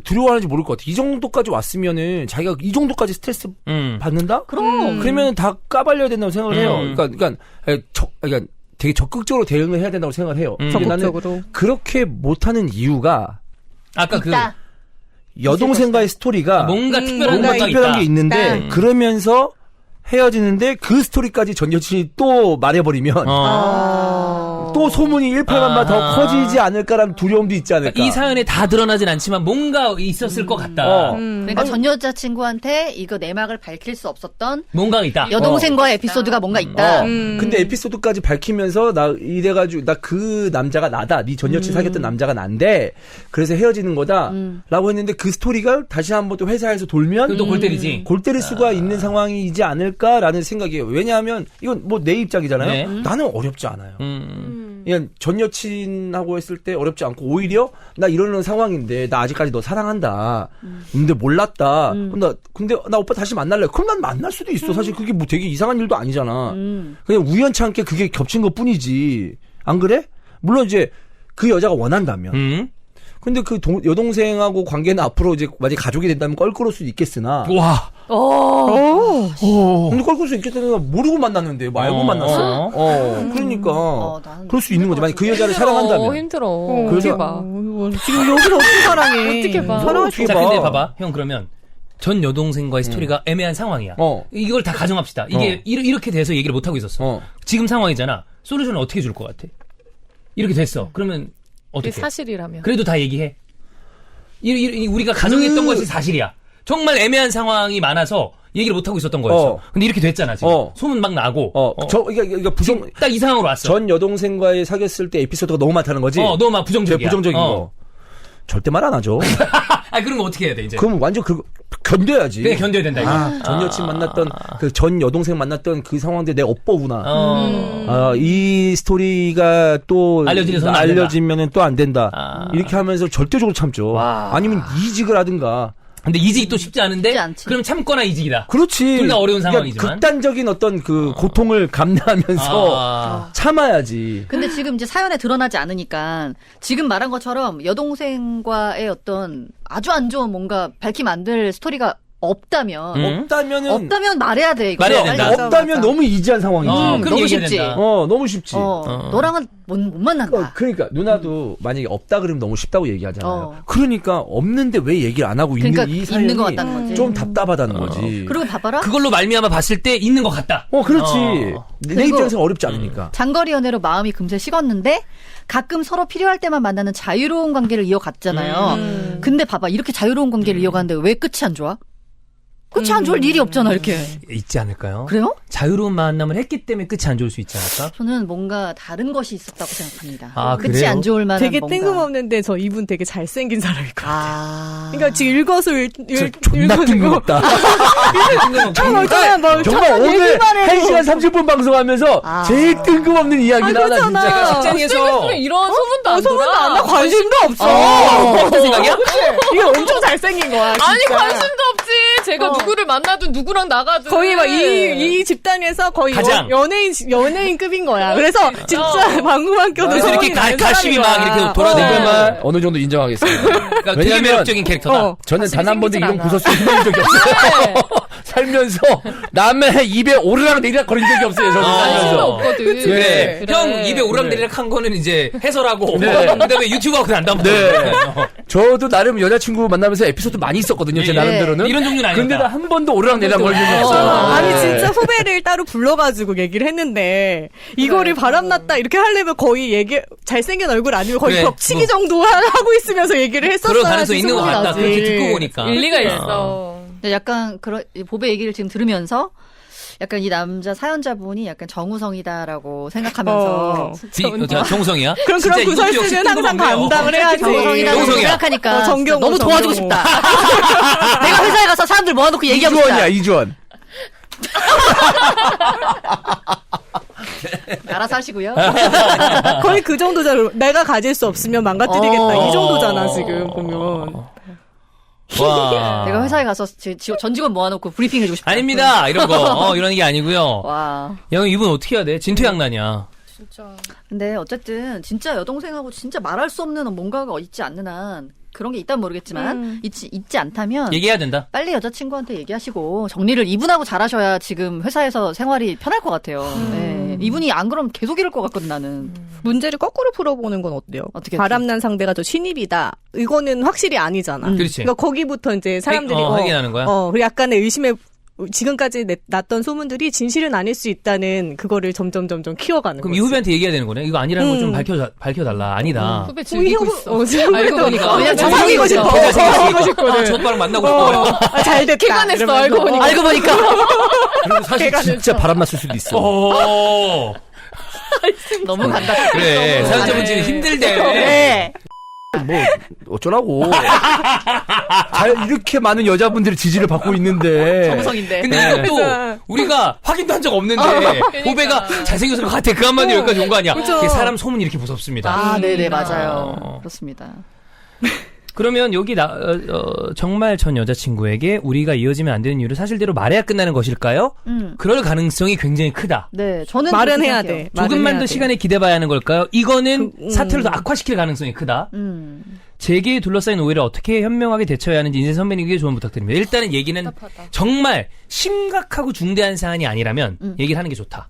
두려워하는지 모를 것 같아. 이 정도까지 왔으면은 자기가 이 정도까지 스트레스 받는다? 그러면 다 까발려야 된다고 생각을 해요. 그러니까 되게 적극적으로 대응을 해야 된다고 생각을 해요. 근데 나는 적극적으로. 그렇게 못하는 이유가 아까 있다. 여동생과의 스토리가 뭔가 특별한 뭔가 것가 특별한 있다. 게 있는데 그러면서 헤어지는데 그 스토리까지 전 여친이 또 말해버리면 또 소문이 일파만파 더 커지지 않을까라는 두려움도 있지 않을까. 이 사연에 다 드러나진 않지만 뭔가 있었을 것 같다. 그러니까 전 여자친구한테 이거 내막을 밝힐 수 없었던 뭔가가 있다. 여동생과의 에피소드가 뭔가 있다. 근데 에피소드까지 밝히면서 이래가지고 나 그 남자가 나다. 네 전 여친 사귀었던 남자가 난데 그래서 헤어지는 거다라고 했는데 그 스토리가 다시 한번 또 회사에서 돌면 그럼 또 골 때리지. 골 때릴 수가 있는 상황이지 않을까라는 생각이에요. 왜냐하면 이건 뭐 내 입장이잖아요. 네. 나는 어렵지 않아요. 그냥 전 여친하고 했을 때 어렵지 않고 오히려 나 이러는 상황인데 나 아직까지 너 사랑한다. 근데 몰랐다. 근데 나 오빠 다시 만날래. 그럼 난 만날 수도 있어. 사실 그게 뭐 되게 이상한 일도 아니잖아. 그냥 우연치 않게 그게 겹친 것 뿐이지. 안 그래? 물론 이제 그 여자가 원한다면. 근데 그 여동생하고 관계는 앞으로 이제 만약에 가족이 된다면 껄끄러울 수도 있겠으나. 와. 근데 껄끄러울 수 있겠다는 건 모르고 만났는데 말고 만났어. 그러니까. 나는 그럴 수 있는 거지. 만약 그 여자를 힘들어. 사랑한다면. 힘들어. 그래서- 어떻게 봐. 지금 여기서 어떻게 사랑해? 어떻게 봐. 사랑할 수 자, 봐. 근데 봐봐. 형, 그러면 전 여동생과의 스토리가 애매한 상황이야. 이걸 다 가정합시다. 이게 이렇게 돼서 얘기를 못하고 있었어. 지금 상황이잖아. 솔루션을 어떻게 줄 것 같아? 이렇게 됐어. 그러면 그게 어떻게? 사실이라면. 그래도 다 얘기해. 우리가 가정했던 것이 사실이야. 정말 애매한 상황이 많아서 얘기를 못 하고 있었던 거였어. 근데 이렇게 됐잖아 지금. 소문 막 나고. 이게 부정 딱 이 상황으로 왔어. 전 여동생과의 사귀었을 때 에피소드가 너무 많다는 거지. 너무 막 부정적이야. 부정적인 거. 절대 말 안 하죠. 그럼 어떻게 해야 돼 이제? 그럼 완전 견뎌야지. 그냥 견뎌야 된다 이거. 전 여친 만났던 그 전 여동생 만났던 그 상황들 내 업보구나. 이 스토리가 또 알려지면은 또 안 된다. 이렇게 하면서 절대적으로 참죠. 와. 아니면 이직을 하든가. 근데 이직이 또 쉽지 않은데 쉽지 않지. 그럼 참거나 이직이다. 그렇지. 둘 다 어려운 상황이지만. 극단적인 어떤 그 고통을 감내하면서 참아야지. 근데 지금 이제 사연에 드러나지 않으니까 지금 말한 것처럼 여동생과의 어떤 아주 안 좋은 뭔가 밝히면 안 될 스토리가 없다면 없다면 말해야 돼. 이거. 말해야 된다. 없다면 너무 이지한 상황이지. 그럼 너무 얘기해야 쉽지. 된다. 너무 쉽지. 너랑은 못 만난다. 그러니까 누나도 만약에 없다 그러면 너무 쉽다고 얘기하잖아요. 그러니까 없는데 왜 얘기를 안 하고 그러니까 있는 이 사연이 있는 것 같다는 거지. 좀 답답하다는 거지. 그리고 봐봐라. 그걸로 말미암아 봤을 때 있는 것 같다. 그렇지. 내 그리고 입장에서 어렵지 않으니까. 장거리 연애로 마음이 금세 식었는데 가끔 서로 필요할 때만 만나는 자유로운 관계를 이어갔잖아요. 근데 봐봐 이렇게 자유로운 관계를 이어가는데 왜 끝이 안 좋아? 끝이 안 좋을 일이 없잖아 이렇게. 있지 않을까요? 그래요? 자유로운 만남을 했기 때문에 끝이 안 좋을 수 있지 않을까? 저는 뭔가 다른 것이 있었다고 생각합니다. 끝이 그래요? 안 좋을 만한 되게 뭔가. 뜬금없는데 저 이분 되게 잘생긴 사람일 것 같아요. 그러니까 지금 존나 뜬금없다. 정말 오늘 1시간 30분 방송하면서 제일 뜬금없는 이야기를 하나 진짜. 제가 직장에서 이런 소문도 안 소문도 돌아. 안 나. 관심도 없어. 어떤 생각이야? 이게 엄청 잘생긴 거야. 진짜. 아니 관심도 없지. 제가 누구를 만나든 누구랑 나가든 거의 막 이 집단에서 거의 가장. 연예인급인 거야. 그래서 진짜 방구만 껴도 그래서 이렇게 가심이 막 이렇게 돌아다니면 어느 정도 인정하겠습니다. 그러니까 되게 왜냐면 매력적인 캐릭터다. 저는 단 한 번도 생기질 이런 않아. 구설수 해본 적이 없어요. 살면서 남의 입에 오르락 내리락 거린 적이 없어요. 저는 관심도 살면서. 없거든. 그래. 그래. 형 입에 오락내리락 한 거는 이제 해설하고 네. 그다음에 유튜브하고 난다면 네. 저도 나름 여자친구 만나면서 에피소드 많이 있었거든요. 제 예. 나름대로는. 이런 종류는 아니다. 근데 나 한 번도 오르락 내리락 거린 적이 없어요. 아니 진짜 후배를 따로 불러가지고 얘기를 했는데 이거를 바람났다 이렇게 하려면 거의 잘생긴 얼굴 아니면 거의 그래. 벽치기 정도 하고 있으면서 얘기를 했었어야 그럴 가능성이 있는 것 같다. 그렇게 듣고 보니까. 일리가 있어. 근데 약간 보배 얘기를 지금 들으면서 약간 이 남자 사연자분이 약간 정우성이다라고 생각하면서 정우성이야? 그럼 진짜 그런 이것도 역시 구설수는 항상 뜬금없네요. 감당을 해야지. 정우성이라고 정우성이야. 생각하니까 정경호, 너무 도와주고 정경호. 싶다. 내가 회사에 가서 사람들 모아놓고 얘기하고 싶다. 이주원이야, 이주원. 알아서 하시고요. 거의 그 정도잖아. 내가 가질 수 없으면 망가뜨리겠다. 이 정도잖아 지금 보면. 와. 내가 회사에 가서 전 직원 모아놓고 브리핑 해주고 싶다. 아닙니다. 이런 거. 이런 게 아니고요. 와. 야, 이분 어떻게 해야 돼? 진퇴양난이야. 진짜. 근데 어쨌든 진짜 여동생하고 진짜 말할 수 없는 뭔가가 있지 않는 한 그런 게 있다면 모르겠지만 있지 않다면 얘기해야 된다. 빨리 여자친구한테 얘기하시고 정리를 이분하고 잘하셔야 지금 회사에서 생활이 편할 것 같아요. 네. 이분이 안 그러면 계속 이럴 것 같거든 나는. 문제를 거꾸로 풀어보는 건 어때요? 어떻게 바람난 상대가 저 신입이다. 이거는 확실히 아니잖아. 그렇지. 그러니까 거기부터 이제 사람들이 확인하는 거야? 그리고 약간의 의심에 지금까지 났던 소문들이 진실은 아닐 수 있다는 그거를 점점 키워가는 그럼 거지. 이 후배한테 얘기해야 되는 거네? 이거 아니라는 걸 좀 밝혀달라. 아니다. 후배 즐기고 있어. 알고 보니까. 그냥 저 사귀고 싶어. 더 잘생겼으니까. 사귀고 싶거든. 저 오빠랑 만나고 싶어. 잘 됐다. 쾌감했어, 이러면서. 알고 보니까. 알고 보니까 그리고 사실 진짜 바람났을 수도 있어. 오. 너무 간다. 그래. 사연자분 지금 힘들대. 네. 뭐 어쩌라고. 이렇게 많은 여자분들의 지지를 받고 있는데. 정성인데. 근데 이것도 우리가 확인도 한 적 없는데 후배가 잘생겨서 것 같아. 그 한마디 여기까지 온 거 아니야. 그렇죠. 사람 소문이 이렇게 무섭습니다. 아, 네네 맞아요. 그렇습니다. 그러면 여기 정말 전 여자친구에게 우리가 이어지면 안 되는 이유를 사실대로 말해야 끝나는 것일까요? 그럴 가능성이 굉장히 크다. 네, 저는 말은 그렇게 해야 생각해요. 돼. 조금만 더 시간을 기대봐야 하는 걸까요? 이거는 사태를 더 악화시킬 가능성이 크다. 재계에 둘러싸인 오해를 어떻게 현명하게 대처해야 하는지 인생 선배님에게 조언 부탁드립니다. 일단은 얘기는 답답하다. 정말 심각하고 중대한 사안이 아니라면 얘기를 하는 게 좋다.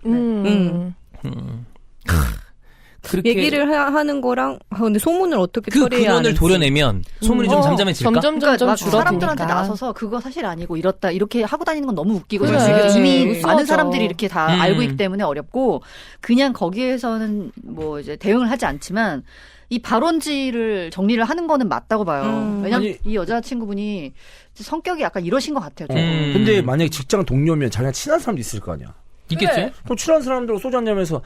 그렇게 얘기를 하는 거랑 근데 소문을 어떻게 그 처리해야 근원을 하는지. 도려내면 소문이 좀 잠잠해질까? 점점 그러니까 막 줄어드니까. 사람들한테 나서서 그거 사실 아니고 이렇다 이렇게 하고 다니는 건 너무 웃기고 그래. 지금 이미 무서워져. 많은 사람들이 이렇게 다 음. 알고 있기 때문에 어렵고 그냥 거기에서는 뭐 이제 대응을 하지 않지만 이 발원지를 정리를 하는 거는 맞다고 봐요. 왜냐면 아니, 이 여자친구분이 성격이 약간 이러신 것 같아요. 좀. 근데 만약에 직장 동료면 자기랑 친한 사람도 있을 거 아니야. 있겠지? 그래. 또 친한 사람들하고 소주 한잔하면서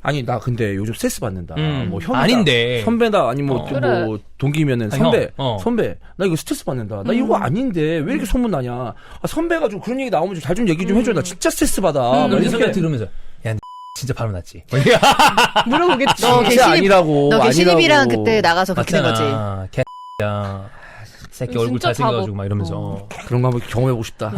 아니 나 근데 요즘 스트레스 받는다. 뭐 현이다. 아닌데. 선배다 아니 뭐, 그래. 뭐 동기면은 아, 선배 형. 선배 나 이거 스트레스 받는다. 나 이거 아닌데 왜 이렇게 소문 나냐. 아, 선배가 좀 그런 얘기 나오면 좀 잘 좀 얘기 좀 해줘. 나 진짜 스트레스 받아. 막 그럼 이렇게 선배 들으면서 야 진짜 바로 났지. 물어보겠지. 너 걔 진짜 신입- 아니라고. 너 걔 신입이랑 아니라고. 그때 나가서 그렇게 된 거지. 맞잖아. 개야. 새끼 얼굴 진짜 잘생겨가지고 바보. 막 이러면서. 그런 거 한번 경험해보고 싶다.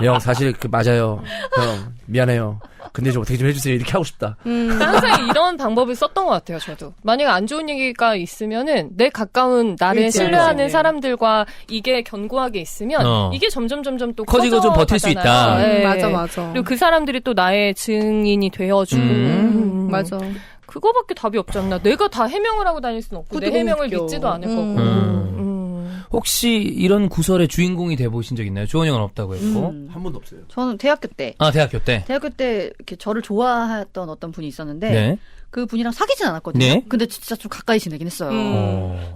형 사실 맞아요. 형 미안해요. 근데 좀 어떻게 좀 해주세요. 이렇게 하고 싶다. 항상 이런 방법을 썼던 것 같아요, 저도. 만약에 안 좋은 얘기가 있으면은 내 가까운 나를 일찍 신뢰하는 알지. 사람들과 이게 견고하게 있으면 이게 점점 또 커지고 좀 버틸 수 있다. 커져가잖아요. 네. 맞아. 그리고 그 사람들이 또 나의 증인이 되어주고. 맞아. 그거밖에 답이 없지 않나. 내가 다 해명을 하고 다닐 수는 없고 내 그것도 해명을 웃겨. 믿지도 않을 거고. 혹시 이런 구설의 주인공이 돼보신 적 있나요? 주원 형은 없다고 했고. 한 번도 없어요. 저는 대학교 때 대학교 때. 이렇게 저를 좋아했던 어떤 분이 있었는데 네. 그 분이랑 사귀진 않았거든요. 네. 근데 진짜 좀 가까이 지내긴 했어요.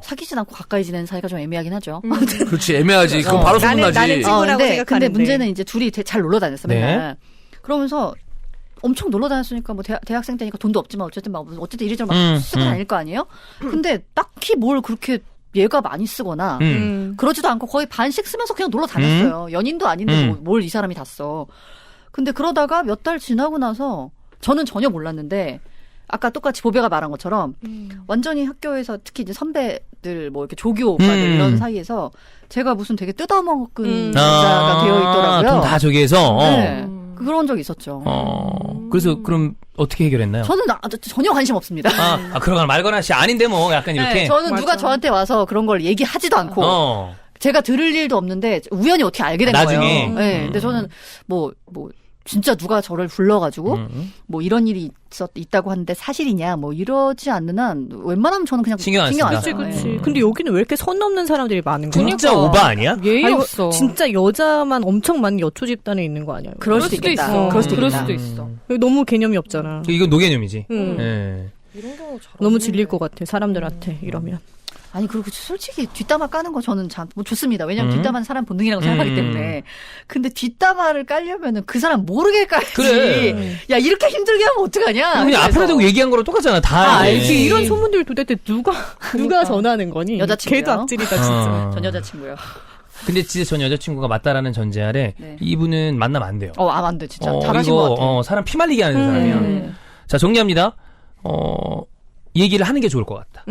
사귀진 않고 가까이 지내는 사이가 좀 애매하긴 하죠. 그렇지 애매하지. 그건 바로 나는 소문나지. 친구라고 근데 생각하는데. 문제는 이제 둘이 잘 놀러 다녔어 네. 맨날. 그러면서 엄청 놀러 다녔으니까 뭐 대학생 때니까 돈도 없지만 어쨌든 이리저리 막 쓰고 다닐 거 아니에요? 근데 딱히 뭘 그렇게 얘가 많이 쓰거나 그러지도 않고 거의 반씩 쓰면서 그냥 놀러 다녔어요. 연인도 아닌데 뭘 이 사람이 다 써. 근데 그러다가 몇 달 지나고 나서 저는 전혀 몰랐는데 아까 똑같이 보배가 말한 것처럼 완전히 학교에서 특히 이제 선배들 뭐 이렇게 조교 오빠들 이런 사이에서 제가 무슨 되게 뜯어먹은 여자가 되어 있더라고요. 돈 다 저기에서. 네. 그런 적이 있었죠. 그래서 그럼 어떻게 해결했나요? 저는 전혀 관심 없습니다. 그러거나 말거나 씨 아닌데 뭐 약간 이렇게. 네, 저는 맞아. 누가 저한테 와서 그런 걸 얘기하지도 않고 제가 들을 일도 없는데 우연히 어떻게 알게 된 나중에. 거예요. 네, 근데 저는 뭐 진짜 누가 저를 불러가지고 뭐 이런 일이 있다고 하는데 사실이냐 뭐 이러지 않는 한 웬만하면 저는 그냥 신경 안 안 쓴다. 써요. 그치. 네. 근데 여기는 왜 이렇게 선 넘는 사람들이 많은 거야? 진짜 오바 아니야? 예의 아니, 없어. 진짜 여자만 엄청 많은 여초 집단에 있는 거 아니야? 그럴 수도 있겠다. 있어. 그럴 수도 그럴 있겠다. 수도 있어. 너무 개념이 없잖아. 이건 노개념이지. 음. 예. 이런 경우 잘 너무 없는데. 질릴 것 같아 사람들한테 이러면. 아니 그리고 솔직히 뒷담화 까는 거 저는 뭐 좋습니다. 왜냐면 뒷담화는 사람 본능이라고 생각하기 때문에. 근데 뒷담화를 깔려면은 그 사람 모르게 깔지. 그래. 야 이렇게 힘들게 하면 어떡하냐. 그냥 그래서. 앞에다 대고 얘기한 거랑 똑같잖아. 다 알지. 알지. 이런 소문들 도대체 누가 전하는 거니? 여자친구요? 걔도 악질이다 진짜. 전 여자친구요. 근데 진짜 전 여자친구가 맞다라는 전제 아래 네. 이분은 만나면 안 돼요. 안 돼, 진짜. 잘하신 이거, 것 같아요. 사람 피 말리게 하는 사람이야. 자, 정리합니다. 얘기를 하는 게 좋을 것 같다.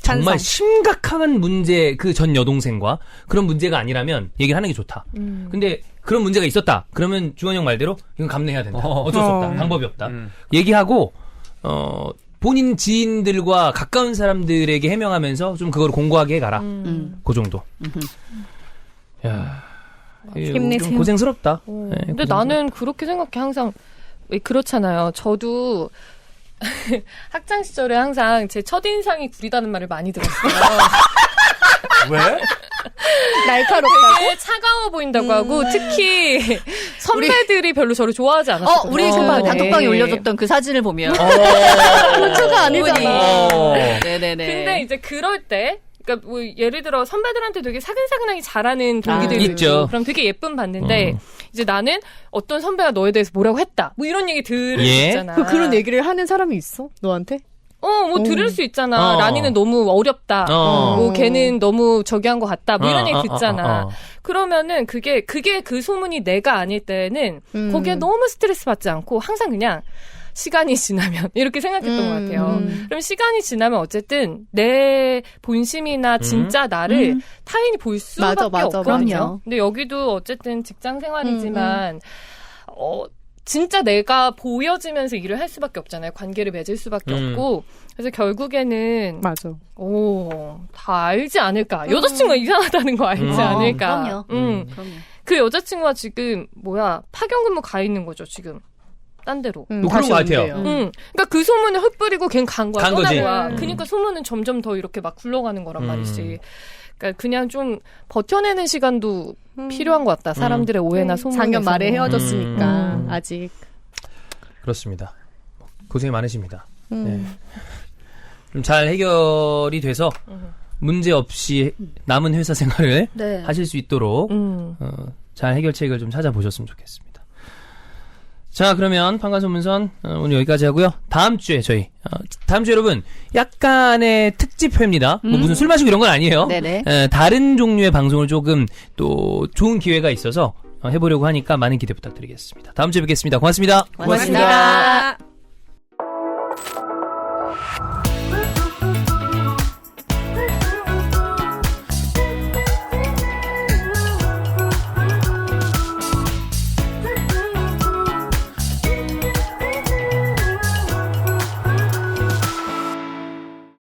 정말 심각한 문제, 그 전 여동생과 그런 문제가 아니라면 얘기를 하는 게 좋다. 근데 그런 문제가 있었다. 그러면 주원 형 말대로 이건 감내해야 된다. 어쩔 수 없다. 방법이 없다. 얘기하고, 본인 지인들과 가까운 사람들에게 해명하면서 좀 그걸 공고하게 해가라. 그 정도. 야, 힘내세요. 좀 고생스럽다. 네, 근데 고생스럽다. 나는 그렇게 생각해. 항상 왜 그렇잖아요. 저도 학창 시절에 항상 제 첫인상이 구리다는 말을 많이 들었어요. 왜? 날카롭다. 되게 차가워 보인다고 하고 특히 선배들이 별로 저를 좋아하지 않았어요. 우리 그 단톡방에 올려줬던 그 사진을 보면. 그거가 아니잖아. 네네네. 근데 이제 그럴 때 그러니까 뭐 예를 들어 선배들한테 되게 사근사근하게 잘하는 동기들이 있죠. 그럼 되게 예쁨 받는데 이제 나는 어떤 선배가 너에 대해서 뭐라고 했다. 뭐 이런 얘기 들을 수 예? 있잖아. 그런 얘기를 하는 사람이 있어? 너한테? 뭐 들을 수 있잖아. 라니는 너무 어렵다. 뭐 걔는 너무 저기 한 것 같다. 뭐 이런 얘기 듣잖아. 그러면은 그게 그 소문이 내가 아닐 때는 거기에 너무 스트레스 받지 않고 항상 그냥 시간이 지나면 이렇게 생각했던 것 같아요. 그럼 시간이 지나면 어쨌든 내 본심이나 진짜 나를 타인이 볼 수밖에 맞아. 없거든요. 그럼요. 근데 여기도 어쨌든 직장 생활이지만 진짜 내가 보여지면서 일을 할 수밖에 없잖아요. 관계를 맺을 수밖에 없고. 그래서 결국에는 맞아. 다 알지 않을까. 여자친구가 이상하다는 거 알지 않을까. 그럼요. 그 여자친구가 지금 파견근무 가 있는 거죠, 지금. 딴 데로. 그런 것 같아요. 그러니까 그 소문을 흩뿌리고 걔는 간 거야. 간 떠난 거지. 거야. 그러니까 소문은 점점 더 이렇게 막 굴러가는 거란 말이지. 그러니까 그냥 좀 버텨내는 시간도 필요한 것 같다. 사람들의 오해나 소문에서. 작년 말에 헤어졌으니까 아직. 그렇습니다. 고생이 많으십니다. 네. 좀 잘 해결이 돼서 문제 없이 남은 회사 생활을 네. 하실 수 있도록 잘 해결책을 좀 찾아보셨으면 좋겠습니다. 자, 그러면 판관소문선 오늘 여기까지 하고요. 다음 주에 저희 다음 주에 여러분 약간의 특집회입니다. 뭐 무슨 술 마시고 이런 건 아니에요. 네네. 다른 종류의 방송을 조금 또 좋은 기회가 있어서 해보려고 하니까 많은 기대 부탁드리겠습니다. 다음 주에 뵙겠습니다. 고맙습니다. 고맙습니다.